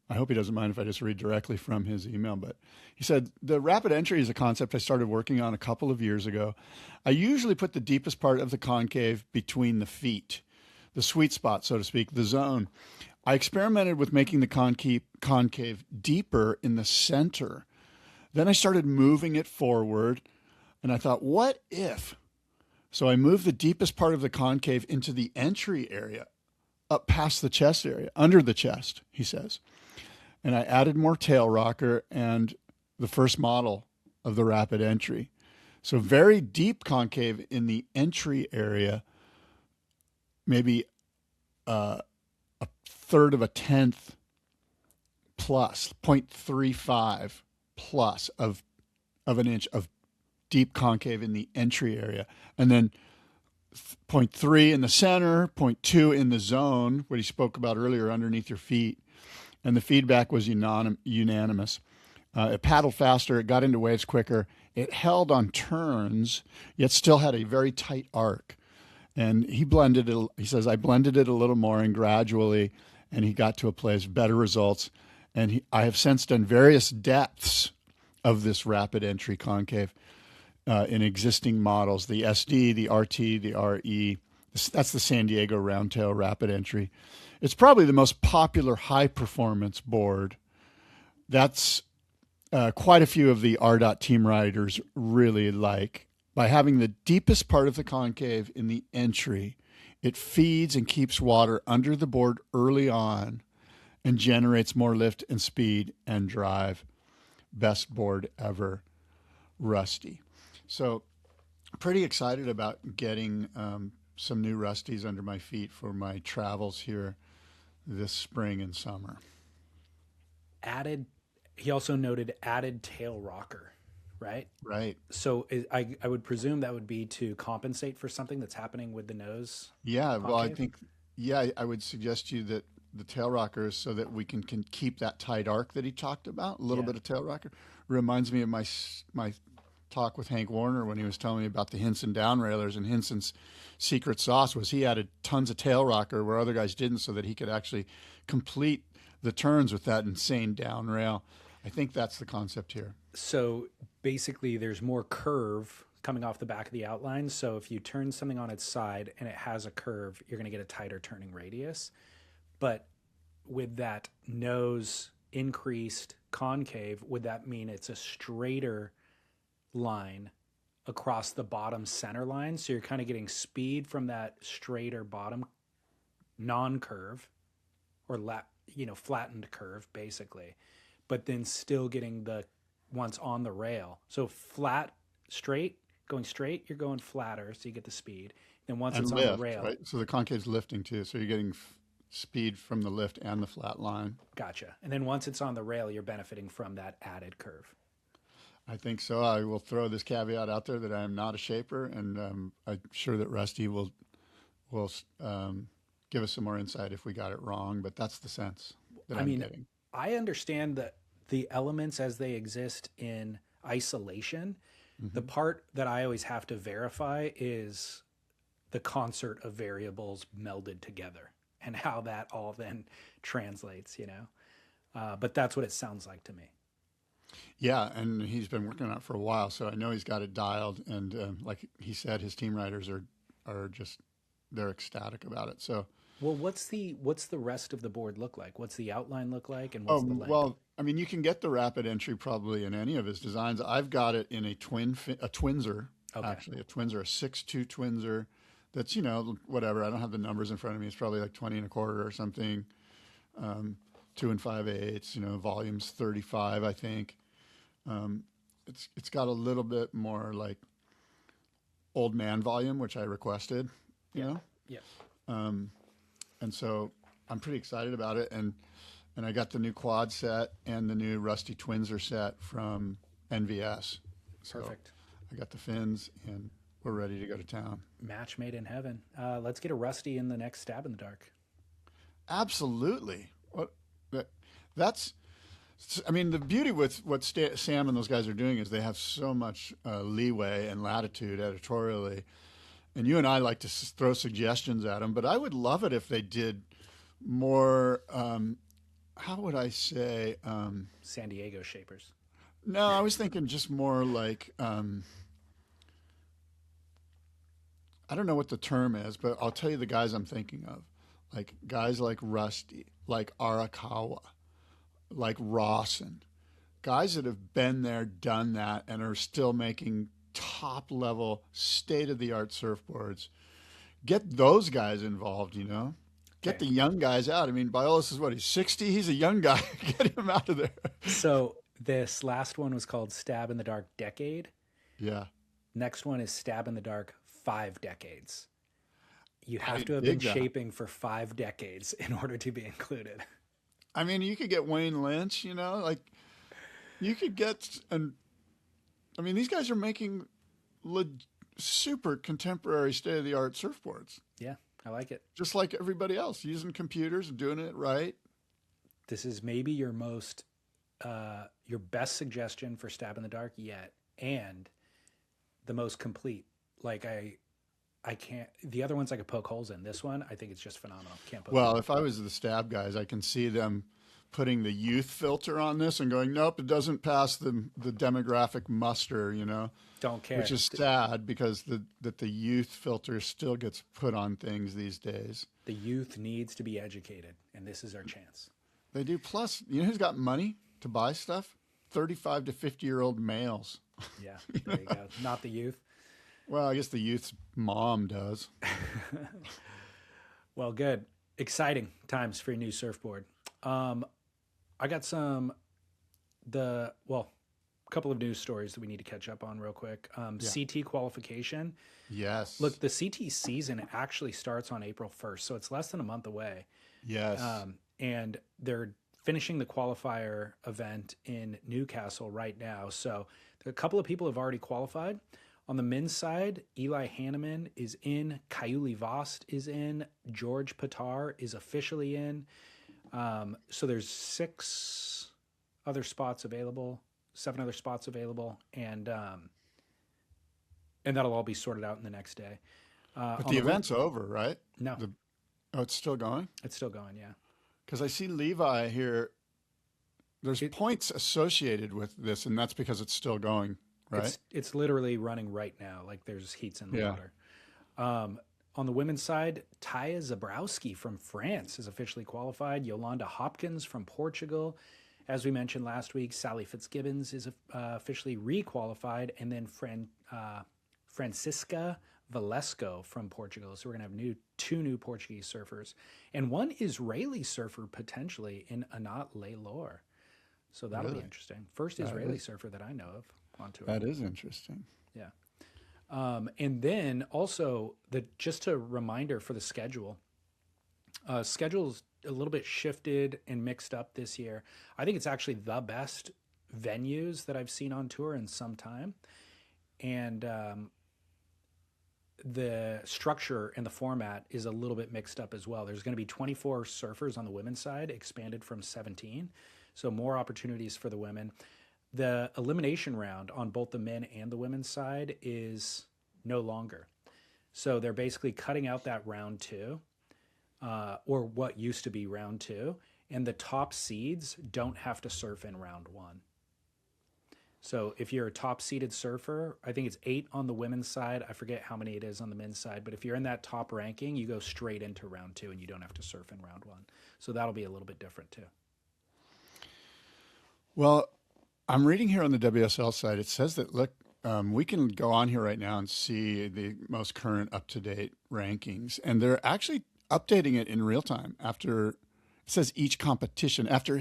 I hope he doesn't mind if I just read directly from his email. But he said, the rapid entry is a concept I started working on a couple of years ago. I usually put the deepest part of the concave between the feet, the sweet spot, so to speak, the zone. I experimented with making the concave deeper in the center. Then I started moving it forward, and I thought, what if? So I moved the deepest part of the concave into the entry area, up past the chest area, under the chest, he says. And I added more tail rocker and the first model of the rapid entry. So very deep concave in the entry area, maybe a third of a tenth plus, 0.35 plus of an inch of deep concave in the entry area. And then 0.3 in the center, 0.2 in the zone, what he spoke about earlier, underneath your feet. And the feedback was unanimous. It paddled faster. It got into waves quicker. It held on turns, yet still had a very tight arc. And he blended it. He says, I blended it a little more and gradually, and he got to a place, better results. And I have since done various depths of this rapid entry concave in existing models, the SD, the RT, the RE, That's the San Diego Roundtail Rapid Entry. It's probably the most popular high performance board. That's quite a few of the RDOT team riders really like. By having the deepest part of the concave in the entry, it feeds and keeps water under the board early on and generates more lift and speed and drive. Best board ever, Rusty. So pretty excited about getting some new Rusties under my feet for my travels here this spring and summer. He also noted added tail rocker, right? Right. So I would presume that would be to compensate for something that's happening with the nose. Yeah. Well, I concave? think, yeah, I would suggest to you that the tail rocker is so that we can keep that tight arc that he talked about. A little Yeah. bit of tail rocker reminds me of my talk with Hank Warner when he was telling me about the Hinson down railers, and Hinson's secret sauce was he added tons of tail rocker where other guys didn't, so that he could actually complete the turns with that insane down rail. I think that's the concept here. So basically, there's more curve coming off the back of the outline. So if you turn something on its side and it has a curve, you're going to get a tighter turning radius. But with that nose increased concave, would that mean it's a straighter line across the bottom center line? So you're kind of getting speed from that straighter bottom non-curve or flattened curve basically, but then still getting the once on the rail. So flat, straight, going straight, you're going flatter, so you get the speed. Then once And it's lift, on the rail, right? So the concave's lifting too. So you're getting speed from the lift and the flat line. gotcha. And then once it's on the rail, you're benefiting from that added curve. I think so. I will throw this caveat out there that I am not a shaper, and I'm sure that Rusty will give us some more insight if we got it wrong. But that's the sense that I I'm mean, getting. I understand that the elements as they exist in isolation. The part that I always have to verify is the concert of variables melded together and how that all then translates, But that's what it sounds like to me. Yeah, and he's been working on it for a while, so I know he's got it dialed. And like he said, his team riders are just they're ecstatic about it. So, Well, what's the rest of the board look like? What's the outline look like, and what's the length? well, I mean, you can get the rapid entry probably in any of his designs. I've got it in a Twinser, Okay. actually, a 6'2" Twinser. That's whatever. I don't have the numbers in front of me. It's probably like 20 and a quarter or something. 2 5/8. Volume's 35, I think. It's got a little bit more like old man volume, which I requested. Yeah. And so I'm pretty excited about it. And I got the new quad set and the new Rusty Twinser set from NVS. So Perfect. I got the fins and we're ready to go to town. Match made in heaven. Let's get a Rusty in the next Stab in the Dark. Absolutely. That's. I mean, the beauty with what Sam and those guys are doing is they have so much leeway and latitude editorially. And you and I like to throw suggestions at them, but I would love it if they did more, how would I say? San Diego Shapers. No, I was thinking just more like, I don't know what the term is, but I'll tell you the guys I'm thinking of. Like guys like Rusty, like Arakawa, like Rawson, guys that have been there, done that, and are still making top level, state of the art surfboards. Get those guys involved, Get the young guys out. I mean, Biolos is what? He's 60. He's a young guy. Get him out of there. So this last one was called Stab in the Dark Decade. Yeah. Next one is Stab in the Dark 5 Decades. You I have to have been dig that. shaping for 5 decades in order to be included. I mean, you could get Wayne Lynch, like you could get, I mean, these guys are making super contemporary state of the art surfboards, Yeah, I like it. just like everybody else, using computers and doing it right. This is maybe your best suggestion for Stab in the Dark yet, and the most complete. Like I can't. The other ones I could poke holes in. This one, I think it's just phenomenal. Can't poke. Well, if I was the Stab guys, I can see them putting the youth filter on this and going, nope, it doesn't pass the demographic muster, Don't care. which is sad because the youth filter still gets put on things these days. The youth needs to be educated, and this is our chance. They do. Plus, who's got money to buy stuff? 35 to 50-year-old males. Yeah, there you go. Not the youth. Well, I guess the youth's mom does. Well, good. Exciting times for your new surfboard. I got a couple of news stories that we need to catch up on real quick. CT qualification. Yes. Look, the CT season actually starts on April 1st, so it's less than a month away. Yes. And they're finishing the qualifier event in Newcastle right now. So a couple of people have already qualified. On the men's side, Eli Hanneman is in, Kayuli Vost is in, George Patar is officially in. So there's 7 other spots available, and that'll all be sorted out in the next day. But the event's over, right? No. It's still going? It's still going, yeah. Because I see Levi here. There's points associated with this, and that's because it's still going, right? It's literally running right now. Like there's heats in the water. On the women's side, Taya Zabrowski from France is officially qualified. Yolanda Hopkins from Portugal. As we mentioned last week, Sally Fitzgibbons is officially re-qualified. And then Francisca Valesco from Portugal. So we're going to have two new Portuguese surfers. And one Israeli surfer potentially in Anat Leilor. So that'll be interesting. First Israeli surfer that I know of on tour. That is interesting. Yeah. And then also just a reminder for the schedule. Schedule's a little bit shifted and mixed up this year. I think it's actually the best venues that I've seen on tour in some time. And the structure and the format is a little bit mixed up as well. There's going to be 24 surfers on the women's side, expanded from 17. So more opportunities for the women. The elimination round on both the men and the women's side is no longer. So they're basically cutting out that round 2, or what used to be round 2, and the top seeds don't have to surf in round 1. So if you're a top seeded surfer, I think it's 8 on the women's side. I forget how many it is on the men's side, but if you're in that top ranking, you go straight into round 2 and you don't have to surf in round 1. So that'll be a little bit different too. Well, I'm reading here on the WSL side. It says that, look, we can go on here right now and see the most current up-to-date rankings. And they're actually updating it in real time after, it says each competition, after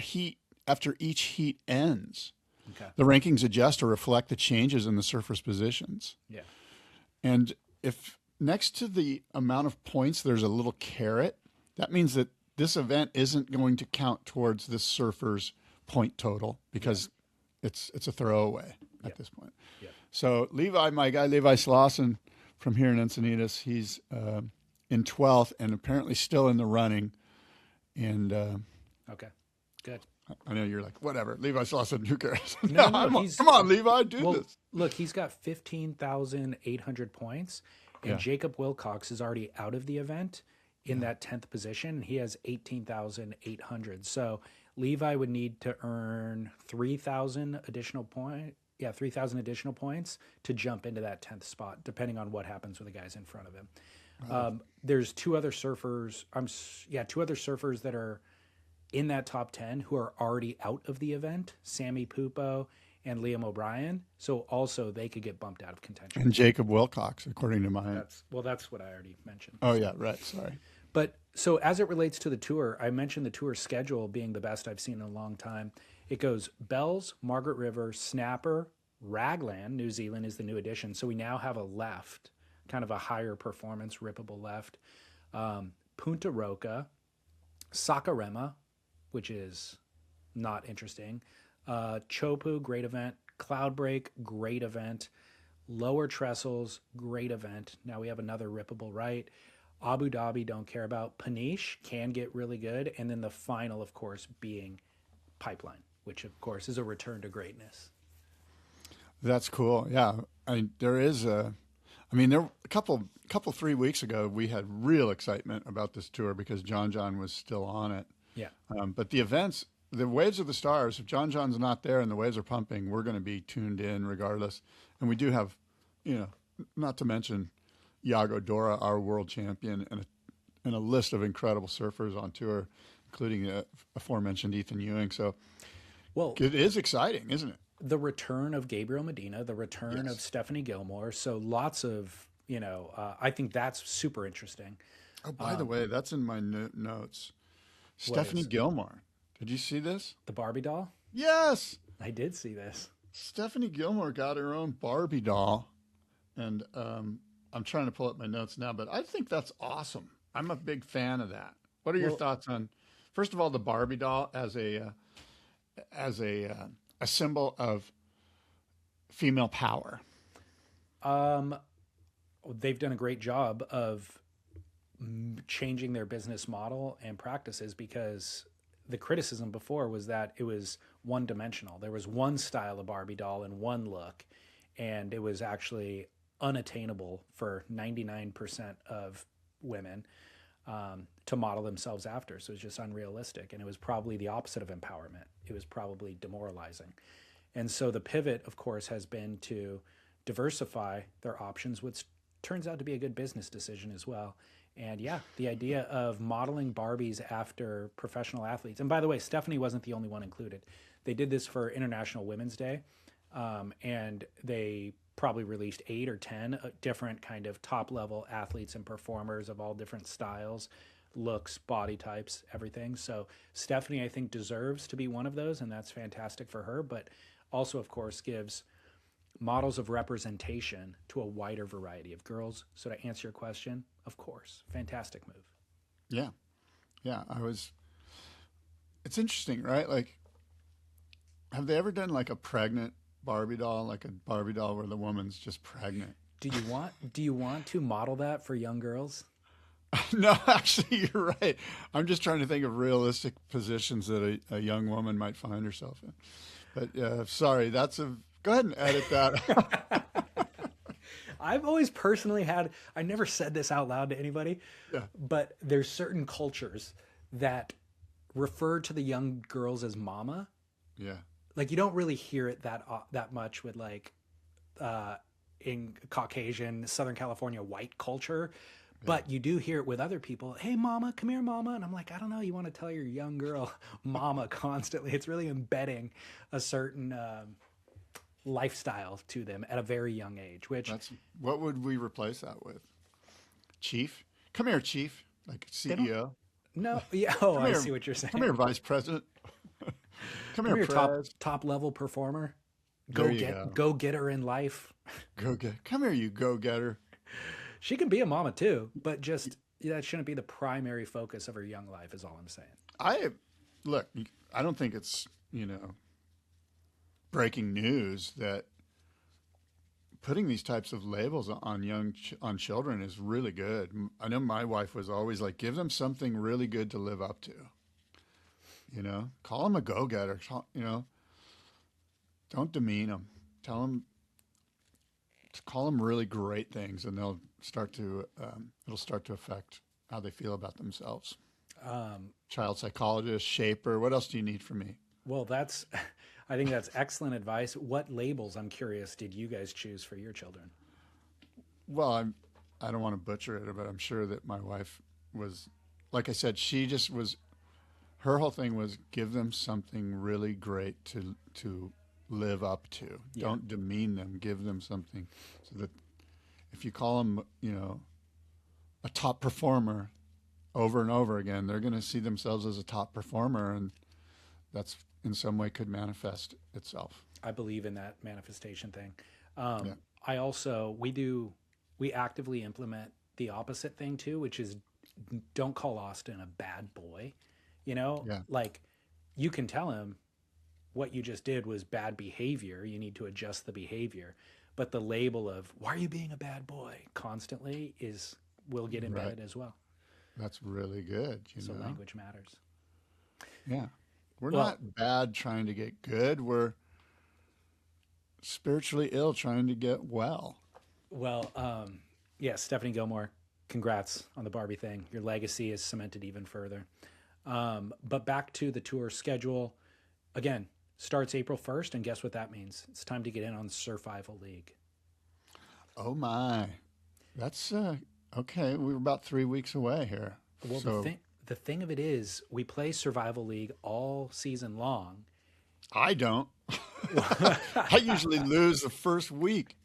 each heat ends. Okay. The rankings adjust to reflect the changes in the surfers' positions. Yeah. And if next to the amount of points there's a little caret, that means that this event isn't going to count towards this surfer's point total because it's a throwaway at this point. Yeah. So Levi, my guy Levi Slauson from here in Encinitas, he's in 12th and apparently still in the running. And Okay. Good. I know you're like, whatever. Levi Slauson, who cares? No, come on, Levi, do this. Look, he's got 15,800 points, and Jacob Wilcox is already out of the event in that 10th position. He has 18,800. So Levi would need to earn 3,000 additional points. Yeah, 3,000 additional points to jump into that 10th spot, depending on what happens with the guys in front of him. There's two other surfers that are in that top 10 who are already out of the event, Sammy Pupo and Liam O'Brien. So also they could get bumped out of contention. And Jacob Wilcox, according to mine. That's what I already mentioned. Oh, yeah, right. Sorry. But so as it relates to the tour, I mentioned the tour schedule being the best I've seen in a long time. It goes Bells, Margaret River, Snapper, Raglan, New Zealand is the new addition. So we now have a left, kind of a higher performance, rippable left. Punta Roca, Sakarema, which is not interesting. Chopu, great event. Cloudbreak, great event. Lower Trestles, great event. Now we have another rippable right. Abu Dhabi, don't care about. Paniche can get really good. And then the final, of course, being Pipeline, which, of course, is a return to greatness. That's cool. Yeah. There a couple 3 weeks ago, we had real excitement about this tour because John was still on it. Yeah. But the events the waves of the stars. If John's not there and the waves are pumping, we're going to be tuned in regardless. And we do have, not to mention Iago Dora, our world champion, and a list of incredible surfers on tour, including the aforementioned Ethan Ewing. So, Well, it is exciting, isn't it? the return of Gabriel Medina, the return of Stephanie Gilmore. So lots of, I think that's super interesting. Oh, by the way, that's in my notes. Stephanie Gilmore. Did you see this? The Barbie doll? Yes. I did see this. Stephanie Gilmore got her own Barbie doll. And I'm trying to pull up my notes now, but I think that's awesome. I'm a big fan of that. What are your thoughts on, first of all, the Barbie doll as a symbol of female power? They've done a great job of changing their business model and practices, because the criticism before was that it was one dimensional. There was one style of Barbie doll and one look, and it was actually unattainable for 99% of women to model themselves after. So it was just unrealistic. And it was probably the opposite of empowerment. It was probably demoralizing. And so the pivot, of course, has been to diversify their options, which turns out to be a good business decision as well. And yeah, the idea of modeling Barbies after professional athletes. And by the way, Stephanie wasn't the only one included. They did this for International Women's Day. And they probably released 8 or 10 different kind of top level athletes and performers of all different styles, looks, body types, everything. So Stephanie, I think, deserves to be one of those, and that's fantastic for her, but also, of course, gives models of representation to a wider variety of girls. So to answer your question, of course, fantastic move. Yeah. Yeah. It's interesting, right? Like, have they ever done like a pregnant Barbie doll, like a Barbie doll where the woman's just pregnant? Do you want to model that for young girls? No, actually, you're right. I'm just trying to think of realistic positions that a young woman might find herself in. But sorry, go ahead and edit that. I've always personally I never said this out loud to anybody, but there's certain cultures that refer to the young girls as mama. Yeah. Like, you don't really hear it that much with like in Caucasian, Southern California white culture, but you do hear it with other people. Hey, mama, come here, mama. And I'm like, I don't know. You want to tell your young girl mama constantly. It's really embedding a certain lifestyle to them at a very young age, What would we replace that with? Chief? Come here, Chief. Like CEO? No. Yeah. Oh, I here. see what you're saying. Come here, Vice President. Come here, top level performer. Go Get her in life. Come here, you go getter. She can be a mama too, but just that shouldn't be the primary focus of her young life, is all I'm saying. I don't think it's, breaking news that putting these types of labels on children is really good. I know my wife was always like, give them something really good to live up to. Call them a go-getter. Don't demean them. Call them really great things, and it'll start to affect how they feel about themselves. Child psychologist, shaper. What else do you need from me? Well, I think that's excellent advice. What labels, I'm curious, did you guys choose for your children? Well, I don't want to butcher it, but I'm sure that my wife was, like I said, her whole thing was give them something really great to live up to. Yeah. Don't demean them. Give them something so that if you call them, a top performer over and over again, they're going to see themselves as a top performer, and that's in some way could manifest itself. I believe in that manifestation thing. I also, we actively implement the opposite thing too, which is don't call Austin a bad boy. Like, you can tell him what you just did was bad behavior. You need to adjust the behavior. But the label of why are you being a bad boy constantly will get embedded as well. That's really good. So language matters. Yeah. We're not bad trying to get good. We're spiritually ill trying to get well. Well, Stephanie Gilmore, congrats on the Barbie thing. Your legacy is cemented even further. But back to the tour schedule. Again, starts April 1st, and guess what that means? It's time to get in on Surfival League. Oh my, that's okay. We're about 3 weeks away here. Well, so the thing of it is, we play Survival League all season long. I don't. I usually lose the first week.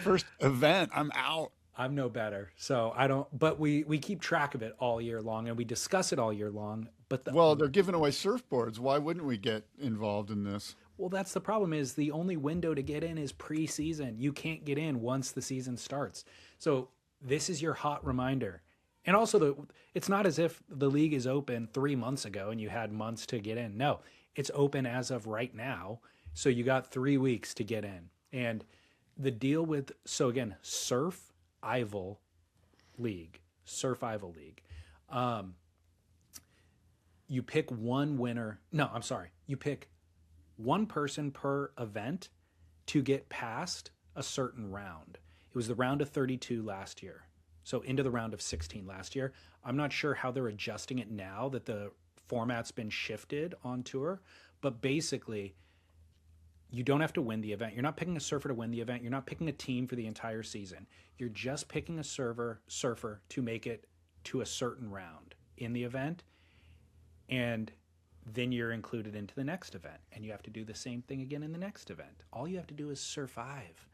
First event, I'm out. I'm no better. So I don't, but we keep track of it all year long and we discuss it all year long. But well, they're giving away surfboards. Why wouldn't we get involved in this? Well, that's the problem is the only window to get in is preseason. You can't get in once the season starts. So this is your hot reminder. And also it's not as if the league is open 3 months ago and you had months to get in. No, it's open as of right now. So you got 3 weeks to get in. And the deal with, so again, Surfival League. You pick one winner. No, I'm sorry. You pick one person per event to get past a certain round. It was the round of 32 last year. So into the round of 16 last year. I'm not sure how they're adjusting it now that the format's been shifted on tour, but basically you don't have to win the event. You're not picking a surfer to win the event. You're not picking a team for the entire season. You're just picking a surfer to make it to a certain round in the event. And then you're included into the next event. And you have to do the same thing again in the next event. All you have to do is survive.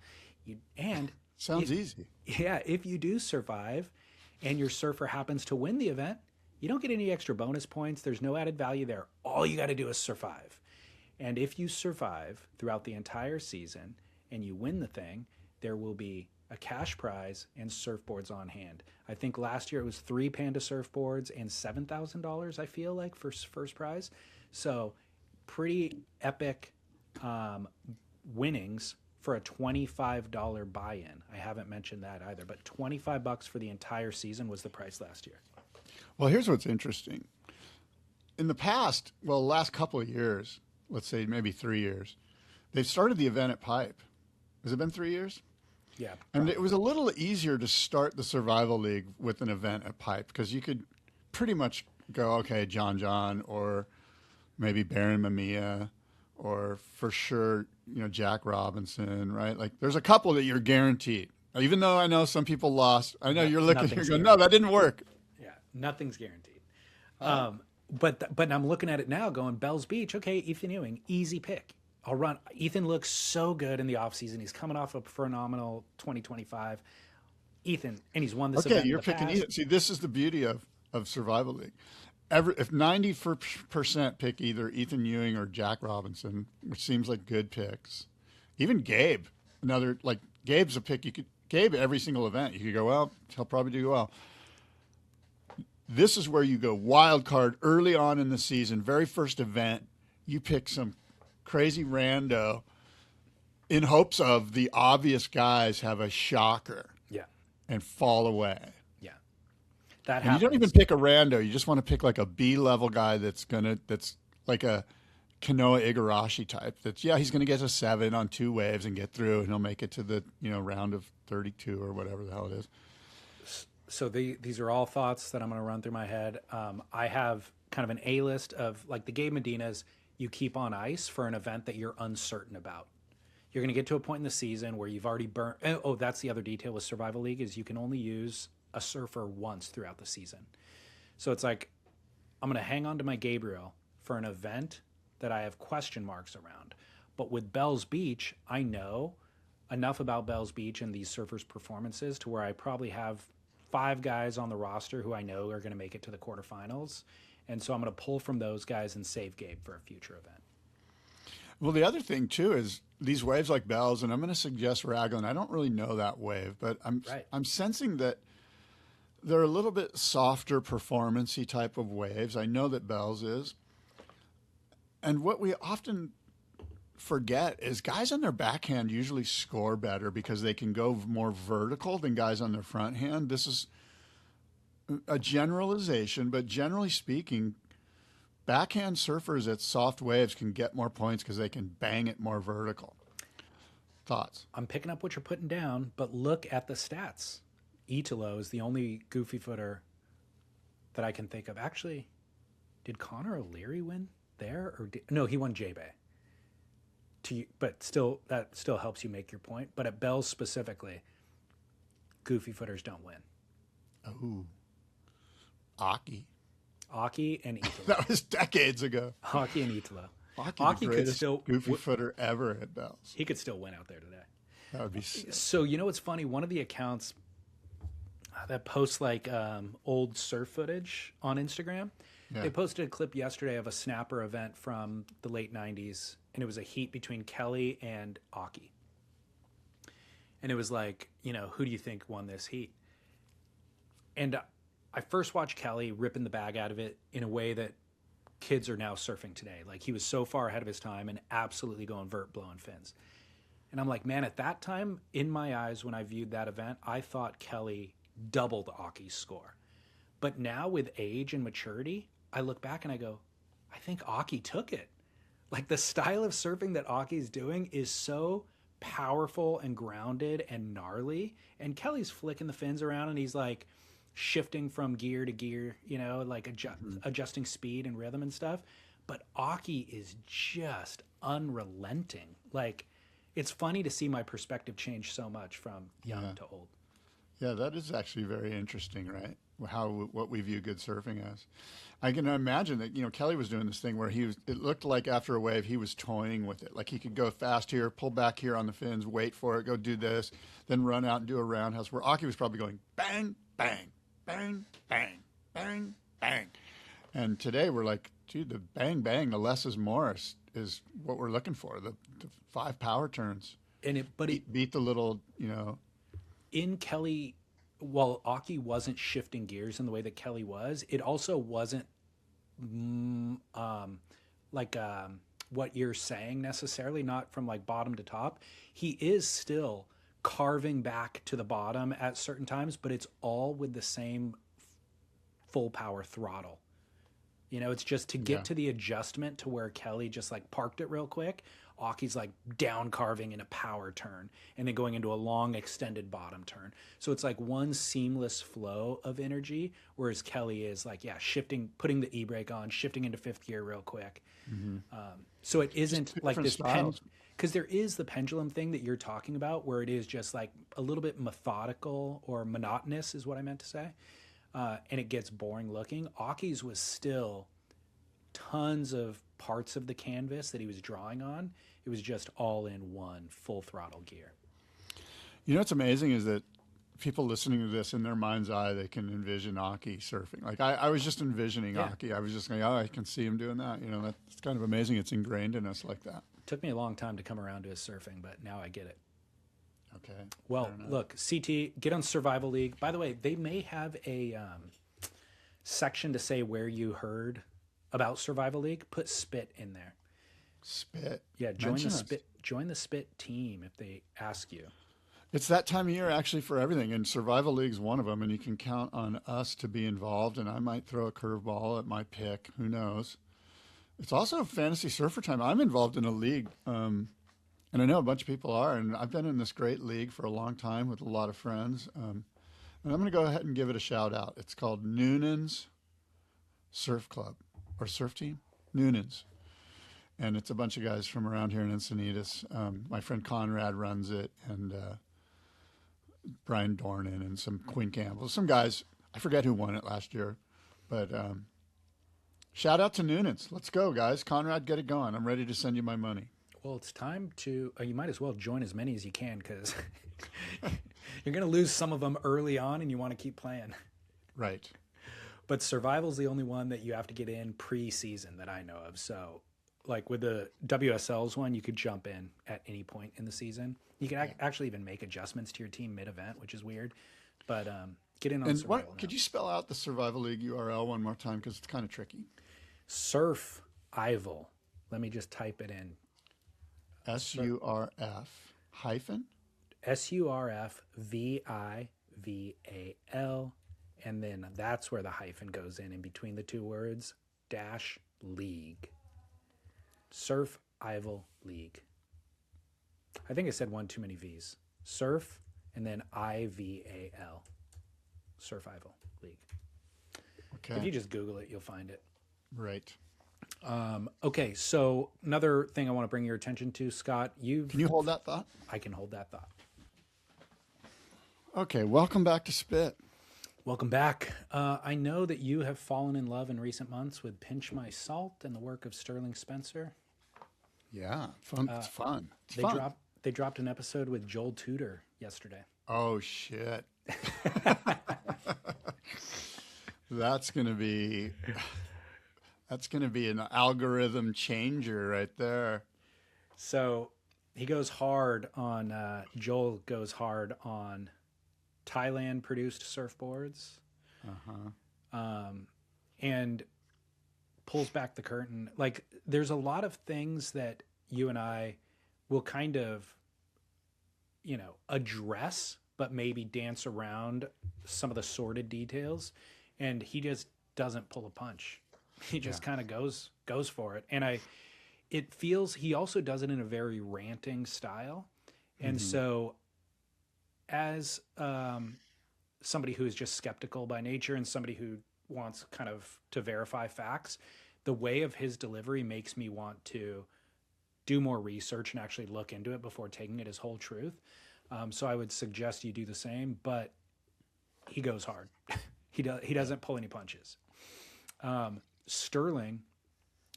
Sounds easy. Yeah, if you do survive and your surfer happens to win the event, you don't get any extra bonus points. There's no added value there. All you got to do is survive. And if you survive throughout the entire season and you win the thing, there will be a cash prize and surfboards on hand. I think last year it was 3 Panda surfboards and $7,000, I feel like, for first prize. So pretty epic winnings for a $25 buy-in. I haven't mentioned that either, but $25 for the entire season was the price last year. Well, here's what's interesting. In the past, well, last couple of years, let's say maybe 3 years, they've started the event at Pipe. Has it been 3 years? Yeah. And it was a little easier to start the Survival League with an event at Pipe because you could pretty much go, okay, John, or maybe Baron Mamiya, or for sure, Jack Robinson, right? Like there's a couple that you're guaranteed. Even though I know some people lost, I know you're looking, you're going, no, that didn't work. Yeah, nothing's guaranteed. But I'm looking at it now going, Bells Beach, okay, Ethan Ewing, easy pick. I'll run. Ethan looks so good in the offseason. He's coming off a phenomenal 2025. Ethan, and he's won this event. Okay, you're picking Ethan. See, this is the beauty of Survival League. If 90% pick either Ethan Ewing or Jack Robinson, which seems like good picks, even Gabe, Gabe's a pick. Gabe every single event. You could go, well, he'll probably do well. This is where you go wild card early on in the season, very first event. You pick some crazy rando in hopes of the obvious guys have a shocker. Yeah. And fall away. Yeah. That and happens. You don't even pick a rando. You just want to pick like a B-level guy that's like a Kanoa Igarashi type. He's going to get a 7 on 2 waves and get through, and he'll make it to the round of 32 or whatever the hell it is. So these are all thoughts that I'm going to run through my head. I have kind of an A list of like the Gabe Medinas you keep on ice for an event that you're uncertain about. You're going to get to a point in the season where you've already burned. Oh, that's the other detail with Survival League is you can only use a surfer once throughout the season. So it's like, I'm going to hang on to my Gabriel for an event that I have question marks around. But with Bells Beach, I know enough about Bells Beach and these surfers' performances to where I probably have 5 guys on the roster who I know are going to make it to the quarterfinals. And so I'm going to pull from those guys and save Gabe for a future event. Well, the other thing, too, is these waves like Bells, and I'm going to suggest Raglan. I don't really know that wave, but I'm sensing that they're a little bit softer performance-y type of waves. I know that Bells is. And what we often forget is guys on their backhand usually score better because they can go more vertical than guys on their front hand. This is a generalization, but generally speaking, backhand surfers at soft waves can get more points because they can bang it more vertical. Thoughts? I'm picking up what you're putting down, but look at the stats. Italo is the only goofy footer that I can think of. Actually, did Connor O'Leary win there, or no? He won J-Bay. But still, that still helps you make your point. But at Bell's specifically, goofy footers don't win. Oh, Aki. Aki and Italo. That was decades ago. Aki and Italo. Aki could still goofy footer ever at Bell's. He could still win out there today. That would be sick. So you know what's funny? One of the accounts that posts like old surf footage on Instagram, they posted a clip yesterday of a snapper event from the late 90s, and it was a heat between Kelly and Aki. And it was like, you know, who do you think won this heat? And I first watched Kelly ripping the bag out of it in a way that kids are now surfing today. Like, he was so far ahead of his time and absolutely going vert, blowing fins. And I'm like, man, at that time, in my eyes, when I viewed that event, I thought Kelly doubled Aki's score. But now with age and maturity, I look back and I go, I think Aki took it. Like, the style of surfing that Aki's doing is so powerful and grounded and gnarly. And Kelly's flicking the fins around and he's like shifting from gear to gear, you know, like adjusting speed and rhythm and stuff. But Aki is just unrelenting. Like, it's funny to see my perspective change so much from young to old. Yeah, that is actually very interesting, right? What we view good surfing as. I can imagine that, you know, Kelly was doing this thing where it looked like after a wave, he was toying with it. Like, he could go fast here, pull back here on the fins, wait for it, go do this, then run out and do a roundhouse, where Aki was probably going bang, bang, bang, bang, bang, bang. And today we're like, dude, the bang, bang, the less is more is what we're looking for. The 5 power turns. And beat the little, you know. In Kelly, while Aki wasn't shifting gears in the way that Kelly was, it also wasn't what you're saying necessarily, not from like bottom to top. He is still carving back to the bottom at certain times, but it's all with the same full power throttle. You know, it's just to get to the adjustment to where Kelly just like parked it real quick. Aki's like down carving in a power turn and then going into a long extended bottom turn. So it's like one seamless flow of energy, whereas Kelly is like, shifting, putting the e-brake on, shifting into 5th gear real quick. So it isn't like this because there is the pendulum thing that you're talking about where it is just like a little bit methodical or monotonous is what I meant to say. And it gets boring looking. Aki's was still tons of parts of the canvas that he was drawing on. It was just all in one full throttle gear. You know what's amazing is that people listening to this, in their mind's eye, they can envision Aki surfing. Like, I was just envisioning Aki. I was just going, I can see him doing that. You know, that's kind of amazing. It's ingrained in us like that. Took me a long time to come around to his surfing, but now I get it. Okay. Well, look, CT, get on Survival League. By the way, they may have a section to say where you heard about Survival League. Put Spit in there. Spit. Yeah, join the Spit team if they ask you. It's that time of year actually for everything, and Survival League's one of them, and you can count on us to be involved, and I might throw a curveball at my pick. Who knows? It's also fantasy surfer time. I'm involved in a league, and I know a bunch of people are, and I've been in this great league for a long time with a lot of friends. And I'm going to go ahead and give it a shout out. It's called Noonan's Surf Club or Surf Team. Noonan's. And it's a bunch of guys from around here in Encinitas. My friend Conrad runs it, and Brian Dornan and some Quinn Campbell. Some guys, I forget who won it last year. But shout out to Noonan's. Let's go, guys. Conrad, get it going. I'm ready to send you my money. Well, it's time to, you might as well join as many as you can because you're going to lose some of them early on and you want to keep playing. Right. But Survival's the only one that you have to get in pre-season that I know of. So, like with the WSL's one, you could jump in at any point in the season. You can actually even make adjustments to your team mid-event, which is weird. But get in on Survival. Could you spell out the Survival League URL one more time because it's kind of tricky? Surfival. Let me just type it in. SURF hyphen? SURFVIVAL. And then that's where the hyphen goes in between the two words, -league. Surfival League. I think I said one too many V's. Surf and then IVAL. Surfival League. Okay. If you just Google it, you'll find it. Right. Okay, so another thing I want to bring your attention to, Scott, Can you hold that thought? I can hold that thought. Okay. Welcome back to Spit. Welcome back. I know that you have fallen in love in recent months with Pinch My Salt and the work of Sterling Spencer. Yeah. Fun. It's fun. It's fun. They dropped an episode with Joel Tudor yesterday. Oh, shit. That's going to be an algorithm changer right there. So he goes hard on, Joel goes hard on Thailand produced surfboards. And pulls back the curtain. Like, there's a lot of things that you and I will kind of, address, but maybe dance around some of the sordid details. And he just doesn't pull a punch. He just kind of goes for it. And it feels, he also does it in a very ranting style. And so as somebody who is just skeptical by nature and somebody who wants kind of to verify facts, the way of his delivery makes me want to do more research and actually look into it before taking it as whole truth. So I would suggest you do the same, but he goes hard. He doesn't pull any punches. Sterling,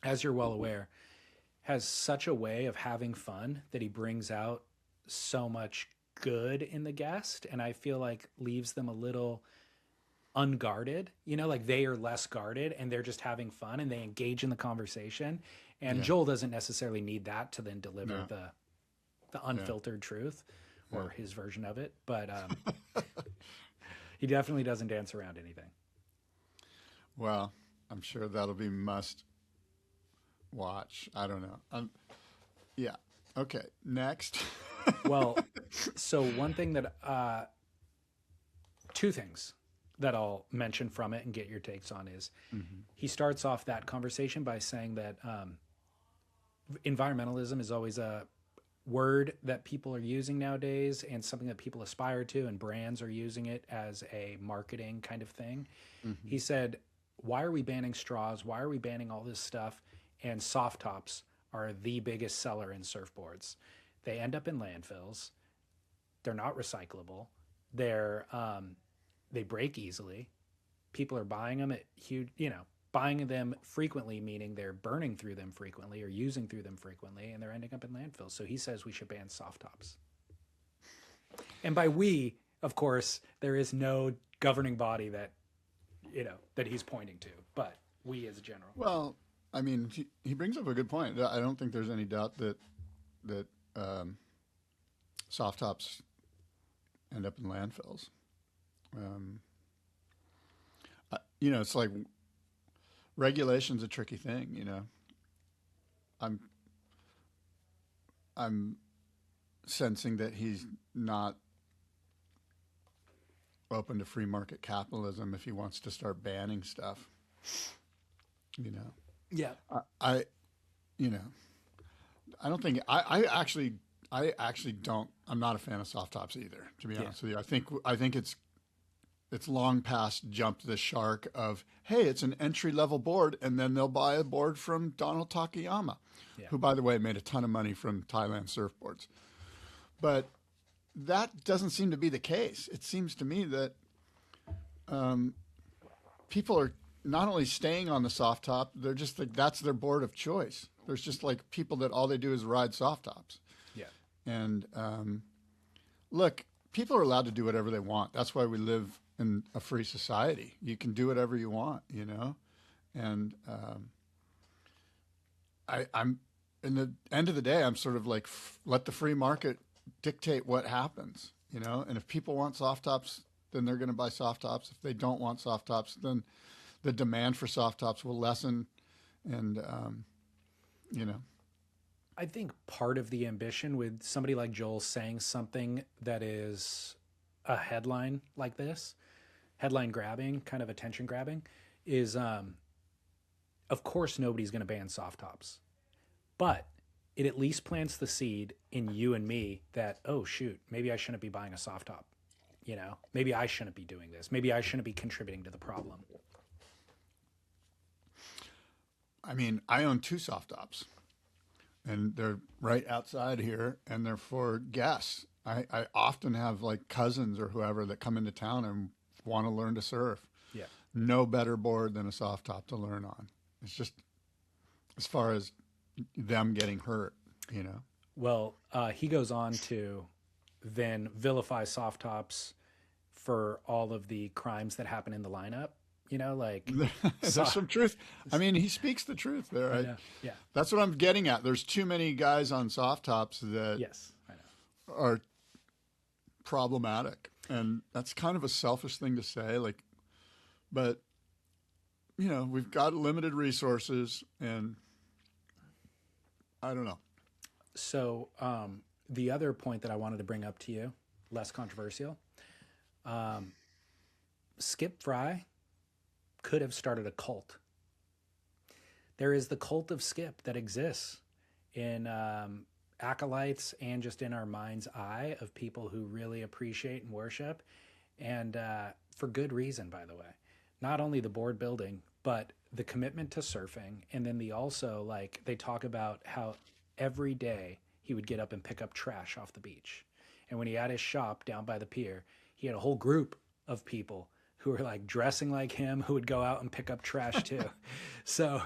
as you're well aware, has such a way of having fun that he brings out so much good in the guest, and I feel like leaves them a little unguarded, like they are less guarded and they're just having fun and they engage in the conversation. And Joel doesn't necessarily need that to then deliver the unfiltered truth or his version of it, but he definitely doesn't dance around anything. Well, I'm sure that'll be must watch. I don't know. Yeah. Okay. Next. Well, so one thing that, two things that I'll mention from it and get your takes on is he starts off that conversation by saying that environmentalism is always a word that people are using nowadays and something that people aspire to, and brands are using it as a marketing kind of thing. He said, why are we banning straws? Why are we banning all this stuff? And soft tops are the biggest seller in surfboards. They end up in landfills. They're not recyclable. They break easily. People are buying them at huge, buying them frequently, meaning they're burning through them frequently or using through them frequently, and they're ending up in landfills. So he says we should ban soft tops. And by we, of course, there is no governing body that, that he's pointing to, but we as a general. Well, I mean, he brings up a good point. I don't think there's any doubt that soft tops end up in landfills. It's like regulation's a tricky thing. I'm sensing that he's not open to free market capitalism if he wants to start banning stuff. Yeah. I don't think I actually don't. I'm not a fan of soft tops either, to be honest with you. I think it's long past jumped the shark of, hey, it's an entry level board, and then they'll buy a board from Donald Takayama, who, by the way, made a ton of money from Thailand surfboards. But that doesn't seem to be the case. It seems to me that people are not only staying on the soft top, they're just like, that's their board of choice. There's just like people that all they do is ride soft tops. Yeah. And look, people are allowed to do whatever they want. That's why we live in a free society. You can do whatever you want, And I'm in the end of the day, I'm sort of like, let the free market dictate what happens, And if people want soft tops, then they're going to buy soft tops. If they don't want soft tops, then the demand for soft tops will lessen. And I think part of the ambition with somebody like Joel saying something that is a headline like this, headline grabbing, kind of attention grabbing, is of course nobody's going to ban soft tops, but it at least plants the seed in you and me that, oh shoot, maybe I shouldn't be buying a soft top. Maybe I shouldn't be doing this. Maybe I shouldn't be contributing to the problem. I mean, I own 2 soft tops, and they're right outside here, and they're for guests. I often have like cousins or whoever that come into town and want to learn to surf. Yeah. No better board than a soft top to learn on. It's just as far as them getting hurt, you know. Well, he goes on to then vilify soft tops for all of the crimes that happen in the lineup. You know, like There's some truth. I mean, he speaks the truth there. I know. Yeah. That's what I'm getting at. There's too many guys on soft tops that Yes, I know. are problematic, and that's kind of a selfish thing to say. Like, but you know, we've got limited resources, and I don't know. So the other point that I wanted to bring up to you, less controversial, Skip Frye could have started a cult. There is the cult of Skip that exists in acolytes and just in our mind's eye of people who really appreciate and worship, and for good reason, by the way. Not only the board building, but the commitment to surfing, and then the also, like, they talk about how every day he would get up and pick up trash off the beach. And when he had his shop down by the pier, he had a whole group of people who were like dressing like him, who would go out and pick up trash too. So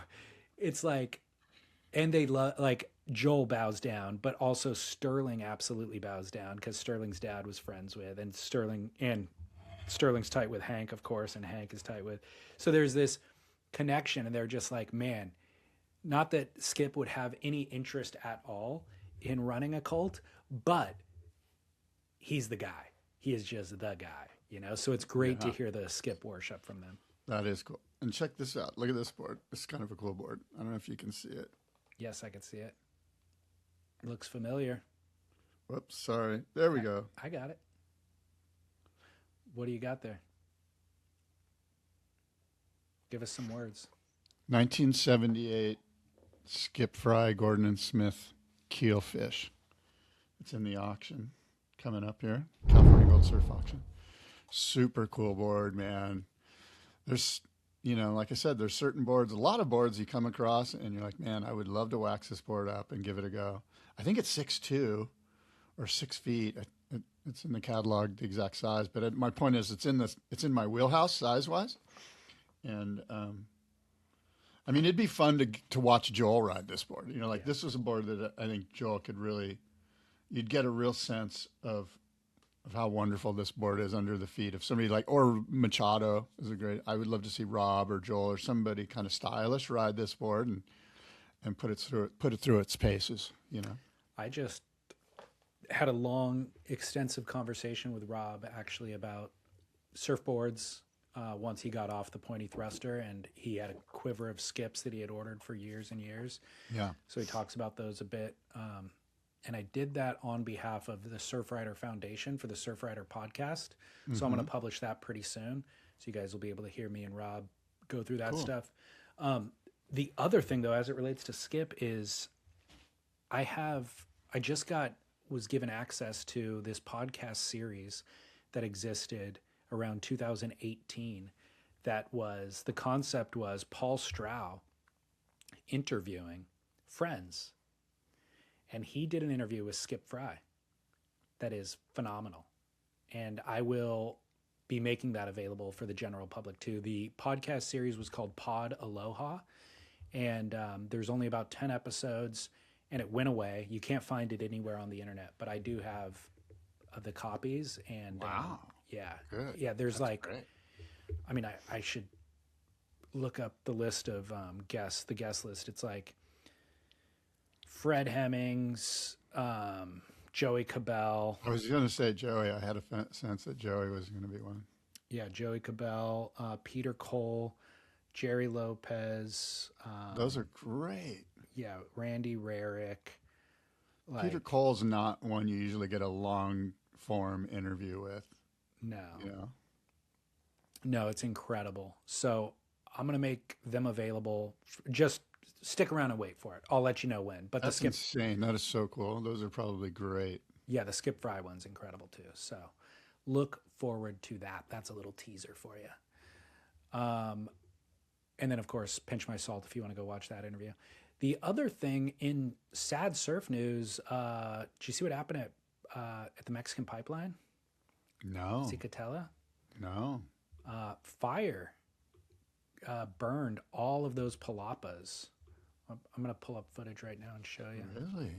it's like, and they like Joel bows down, but also Sterling absolutely bows down because Sterling's dad was friends with, and Sterling's tight with Hank, of course, and Hank is tight with. So there's this connection, and they're just like, man, not that Skip would have any interest at all in running a cult, but he's the guy. He is just the guy, you know? So it's great to hear the Skip worship from them. That is cool. And check this out. Look at this board. It's kind of a cool board. I don't know if you can see it. Yes, I can see it. Looks familiar. Whoops, sorry. There we go. I got it. What do you got there? Give us some words. 1978 Skip Frye, Gordon and Smith Keelfish. It's in the auction coming up here. California Gold Surf Auction. Super cool board, man. There's, you know, like I said, there's certain boards, a lot of boards you come across and you're like, man, I would love to wax this board up and give it a go. I think it's 6'2" or 6 feet. It's in the catalog, the exact size. But my point is, it's in my wheelhouse size-wise. And I mean, it'd be fun to watch Joel ride this board. You know, like this is a board that I think Joel could really, you'd get a real sense of how wonderful this board is under the feet of somebody like, or Machado is a great, I would love to see Rob or Joel or somebody kind of stylish ride this board and put it through its paces, you know. I just had a long, extensive conversation with Rob actually about surfboards once he got off the pointy thruster, and he had a quiver of Skips that he had ordered for years and years. Yeah. So he talks about those a bit. And I did that on behalf of the Surfrider Foundation for the Surfrider podcast. So I'm going to publish that pretty soon. So you guys will be able to hear me and Rob go through that stuff. The other thing, though, as it relates to Skip, is was given access to this podcast series that existed around 2018. The concept was Paul Strow interviewing friends. And he did an interview with Skip Frye that is phenomenal. And I will be making that available for the general public too. The podcast series was called Pod Aloha. And there's only about 10 episodes, and it went away. You can't find it anywhere on the internet, but I do have the copies. And wow. Yeah. Good. Yeah, there's That's great. I mean, I should look up the list of the guest list. It's like Fred Hemmings, Joey Cabell. I was going to say Joey. I had a sense that Joey was going to be one. Yeah, Joey Cabell, Peter Cole, Jerry Lopez. Those are great. Yeah, Randy Rarick. Peter Cole's not one you usually get a long form interview with. No. You know? No, it's incredible. So I'm going to make them available. Just stick around and wait for it. I'll let you know when. But that's insane. That is so cool. Those are probably great. Yeah, the Skip Frye one's incredible too. So look forward to that. That's a little teaser for you. And then, of course, pinch my salt if you want to go watch that interview. The other thing in sad surf news, did you see what happened at the Mexican pipeline? No. Zicatela? No. Fire burned all of those palapas. I'm going to pull up footage right now and show you. Really?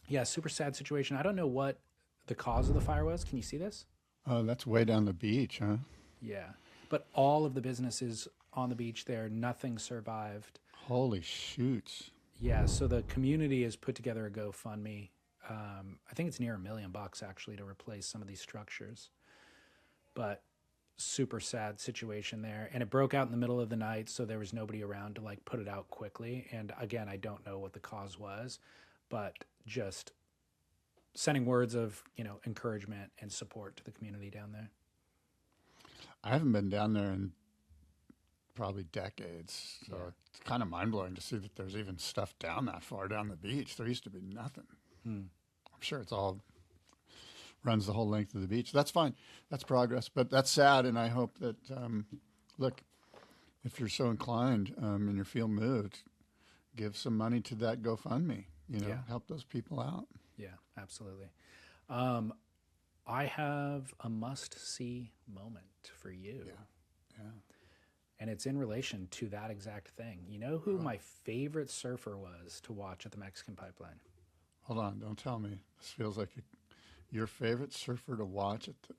Yeah, super sad situation. I don't know what the cause of the fire was. Can you see this? Oh, that's way down the beach, huh? Yeah. But all of the businesses on the beach there, nothing survived. Holy shoots. Yeah, so the community has put together a GoFundMe. I think it's near $1 million actually to replace some of these structures. But super sad situation there. And it broke out in the middle of the night, so there was nobody around to like put it out quickly. And again, I don't know what the cause was, but just sending words of, encouragement and support to the community down there. I haven't been down there in probably decades, so Yeah. it's kind of mind-blowing to see that there's even stuff down that far down the beach. There used to be nothing. I'm sure it's all runs the whole length of the beach. That's fine. That's progress, but that's sad, and I hope that, look, if you're so inclined and you feel moved, give some money to that GoFundMe, Yeah. help those people out. Yeah, absolutely. I have a must-see moment for you. Yeah. And it's in relation to that exact thing. You know who my favorite surfer was to watch at the Mexican pipeline? Hold on, don't tell me. This feels like your favorite surfer to watch at the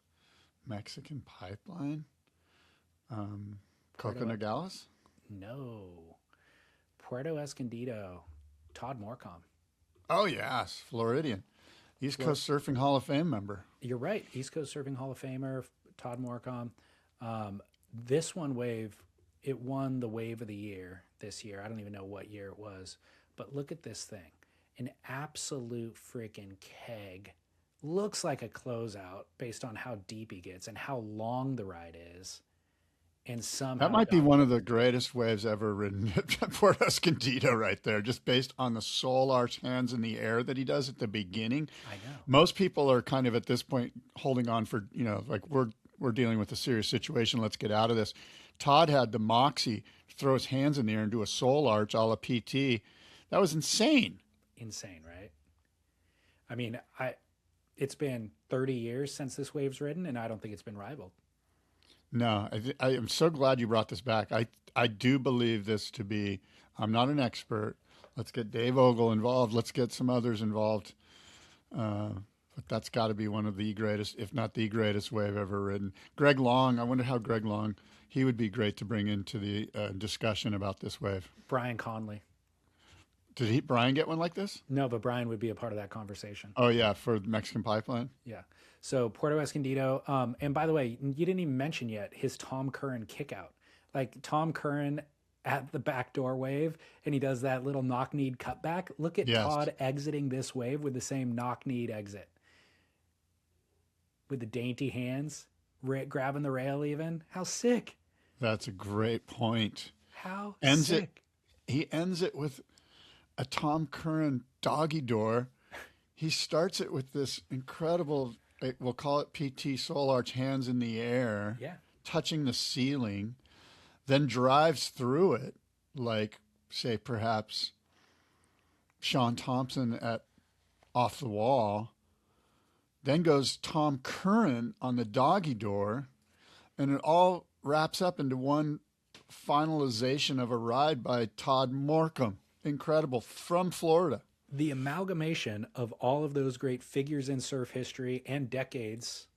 Mexican pipeline? Coco Nogales? No. Puerto Escondido, Todd Morcom. Oh, yes, Floridian. East Coast Surfing Hall of Fame member. You're right. East Coast Surfing Hall of Famer, Todd Morcom. This one wave, it won the wave of the year this year. I don't even know what year it was. But look at this thing. An absolute freaking keg. Looks like a closeout based on how deep he gets and how long the ride is. And somehow That might be one of the greatest waves ever ridden at Puerto Escondido right there, just based on the soul arch hands in the air that he does at the beginning. I know. Most people are kind of at this point holding on for, like we're dealing with a serious situation. Let's get out of this. Todd had the moxie to throw his hands in the air and do a soul arch a la PT. That was insane. Insane, right? I mean, it's been 30 years since this wave's ridden, and I don't think it's been rivaled. No, I am so glad you brought this back. I do believe this to be, I'm not an expert. Let's get Dave Ogle involved. Let's get some others involved. But that's got to be one of the greatest, if not the greatest wave ever ridden. Greg Long, I wonder how Greg Long, he would be great to bring into the discussion about this wave. Brian Conley. Did Brian get one like this? No, but Brian would be a part of that conversation. Oh, yeah, for the Mexican pipeline? Yeah. So Puerto Escondido. And by the way, you didn't even mention yet his Tom Curran kickout. Like Tom Curran at the backdoor wave, and he does that little knock-kneed cutback. Look at Todd exiting this wave with the same knock-kneed exit. With the dainty hands, grabbing the rail even. How sick. That's a great point. How sick. He ends it with a Tom Curran doggy door. He starts it with this incredible, we'll call it PT soul arch, hands in the air, touching the ceiling, then drives through it like, say, perhaps Sean Thompson at Off the Wall, then goes Tom Curran on the doggy door, and it all wraps up into one finalization of a ride by Todd Morcom. Incredible, from Florida. The amalgamation of all of those great figures in surf history and decades,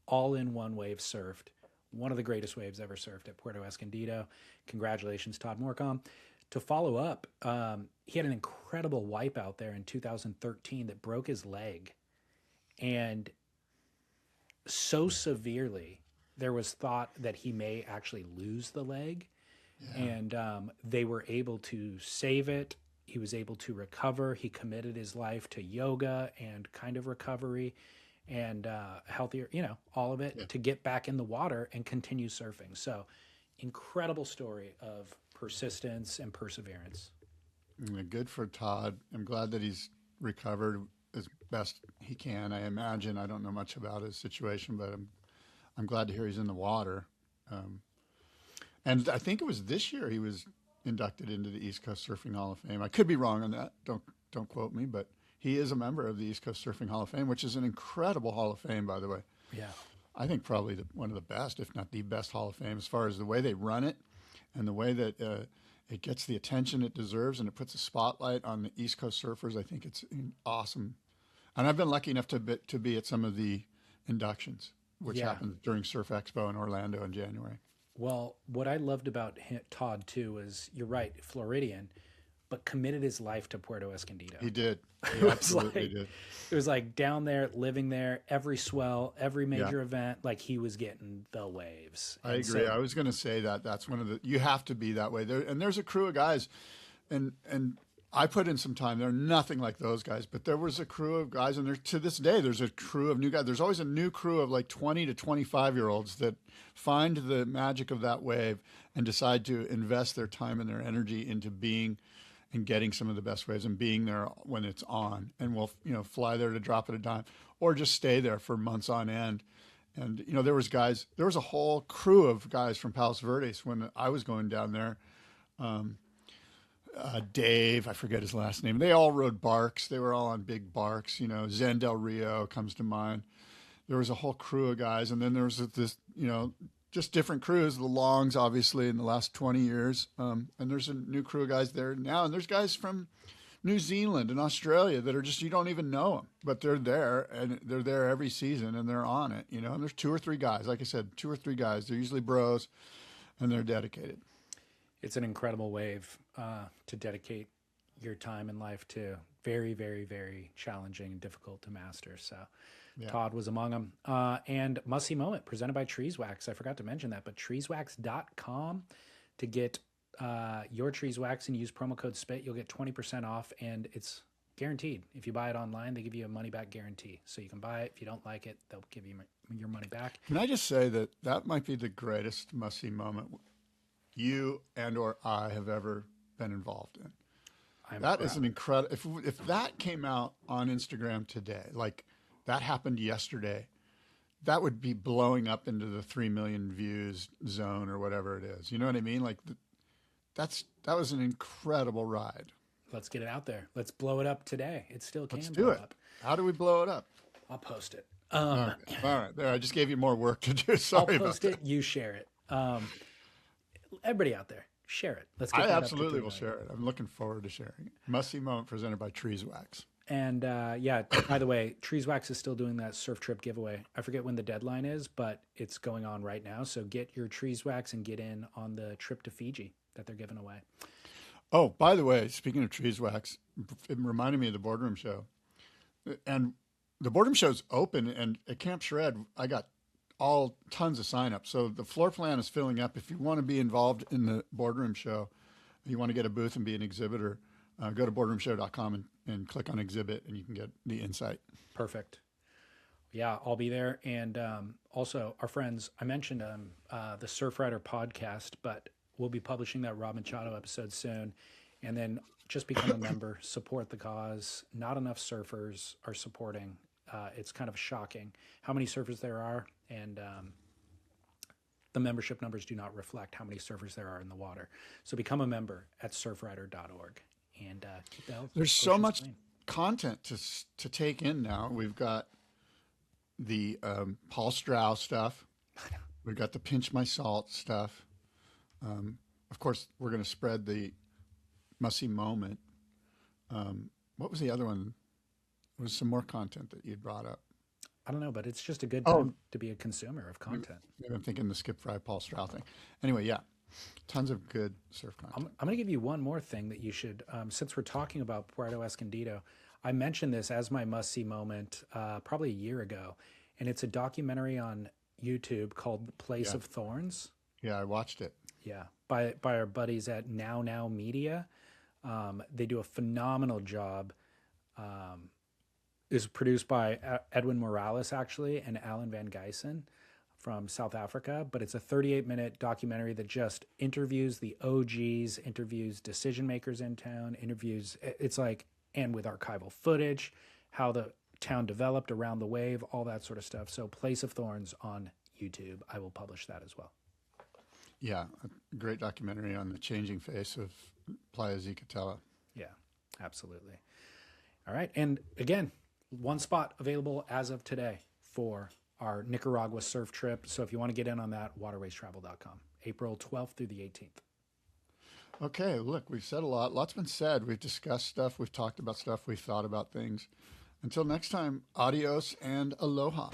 all in one wave surfed. One of the greatest waves ever surfed at Puerto Escondido. Congratulations, Todd Morcom. To follow up, he had an incredible wipeout there in 2013 that broke his leg. And so severely, there was thought that he may actually lose the leg. Yeah. And they were able to save it. He was able to recover. He committed his life to yoga and kind of recovery and healthier, all of it to get back in the water and continue surfing. So incredible story of persistence and perseverance. Good for Todd. I'm glad that he's recovered as best he can. I imagine. I don't know much about his situation, but I'm glad to hear he's in the water. And I think it was this year he was inducted into the East Coast Surfing Hall of Fame. I could be wrong on that. Don't quote me, but he is a member of the East Coast Surfing Hall of Fame, which is an incredible Hall of Fame, by the way. Yeah. I think probably one of the best, if not the best Hall of Fame, as far as the way they run it and the way that it gets the attention it deserves and it puts a spotlight on the East Coast surfers. I think it's awesome. And I've been lucky enough to be at some of the inductions, which happened during Surf Expo in Orlando in January. Well, what I loved about Todd too is, you're right, Floridian, but committed his life to Puerto Escondido. He did. He absolutely did. It was like down there, living there, every swell, every major event, like he was getting the waves. I agree. I was going to say that's one of the, you have to be that way. There's a crew of guys, and I put in some time. They're nothing like those guys, but there was a crew of guys, and to this day, there's a crew of new guys. There's always a new crew of like 20 to 25-year-olds that find the magic of that wave and decide to invest their time and their energy into being and getting some of the best waves and being there when it's on. And we'll, fly there to drop at a dime or just stay there for months on end. And, there was a whole crew of guys from Palos Verdes when I was going down there. Dave, I forget his last name. They all rode barks. They were all on big barks. Zen Del Rio comes to mind. There was a whole crew of guys. And then there was this, just different crews, the Longs, obviously, in the last 20 years. And there's a new crew of guys there now. And there's guys from New Zealand and Australia that are just, you don't even know them, but they're there, and they're there every season, and they're on it, And there's 2 or 3 guys, like I said, 2 or 3 guys. They're usually bros, and they're dedicated. It's an incredible wave to dedicate your time in life to. Very, very, very challenging and difficult to master. So Todd was among them. And Must See Moment presented by Treeswax. I forgot to mention that, but treeswax.com to get your Treeswax and use promo code SPIT. You'll get 20% off, and it's guaranteed. If you buy it online, they give you a money-back guarantee. So you can buy it. If you don't like it, they'll give you your money back. Can I just say that might be the greatest Must See Moment you and or I have ever been involved in. That is an incredible. If that came out on Instagram today, like that happened yesterday, that would be blowing up into the 3 million views zone or whatever it is. You know what I mean? Like that was an incredible ride. Let's get it out there. Let's blow it up today. It still can. Let's do it. Up. How do we blow it up? I'll post it. All right. There. I just gave you more work to do. Sorry. I'll post it. You share it. Everybody out there, share it. Let's get I that absolutely up to will share it. I'm looking forward to sharing it. Must See Moment presented by Treeswax. And by the way, Treeswax is still doing that surf trip giveaway. I forget when the deadline is, but it's going on right now. So get your Treeswax and get in on the trip to Fiji that they're giving away. Oh, by the way, speaking of Treeswax, it reminded me of the Boardroom Show. And the Boardroom Show's open, and at Camp Shred, I got tons of signups. So the floor plan is filling up. If you want to be involved in the Boardroom Show, you want to get a booth and be an exhibitor, go to boardroomshow.com and click on exhibit, and you can get the insight. Perfect. Yeah, I'll be there. And also our friends, I mentioned the Surf Rider podcast, but we'll be publishing that Rob Machado episode soon. And then just become a member, support the cause. Not enough surfers are supporting. It's kind of shocking how many surfers there are, and the membership numbers do not reflect how many surfers there are in the water. So become a member at surfrider.org and keep the health. There's so much content to take in now. We've got the Paul Strauss stuff. We've got the Pinch My Salt stuff. Of course, we're going to spread the Must See Moment. What was the other one? There was some more content that you'd brought up. I don't know, but it's just a good time to be a consumer of content. Maybe I'm thinking the Skip Frye, Paul Strauss thing. Anyway, yeah, tons of good surf content. I'm going to give you one more thing that you should, since we're talking about Puerto Escondido, I mentioned this as my must-see moment probably a year ago, and it's a documentary on YouTube called The Place of Thorns. Yeah, I watched it. Yeah, by our buddies at Now Media. They do a phenomenal job. Is produced by Edwin Morales, actually, and Alan Van Geysen from South Africa. But it's a 38-minute documentary that just interviews the OGs, interviews decision makers in town, and with archival footage, how the town developed around the wave, all that sort of stuff. So Place of Thorns on YouTube. I will publish that as well. Yeah, a great documentary on the changing face of Playa Zicatela. Yeah, absolutely. All right. And again, one spot available as of today for our Nicaragua surf trip. So if you want to get in on that, waterwaystravel.com, April 12th through the 18th. Okay, look, we've said a lot. Lots been said. We've discussed stuff. We've talked about stuff. We've thought about things. Until next time, adios and aloha.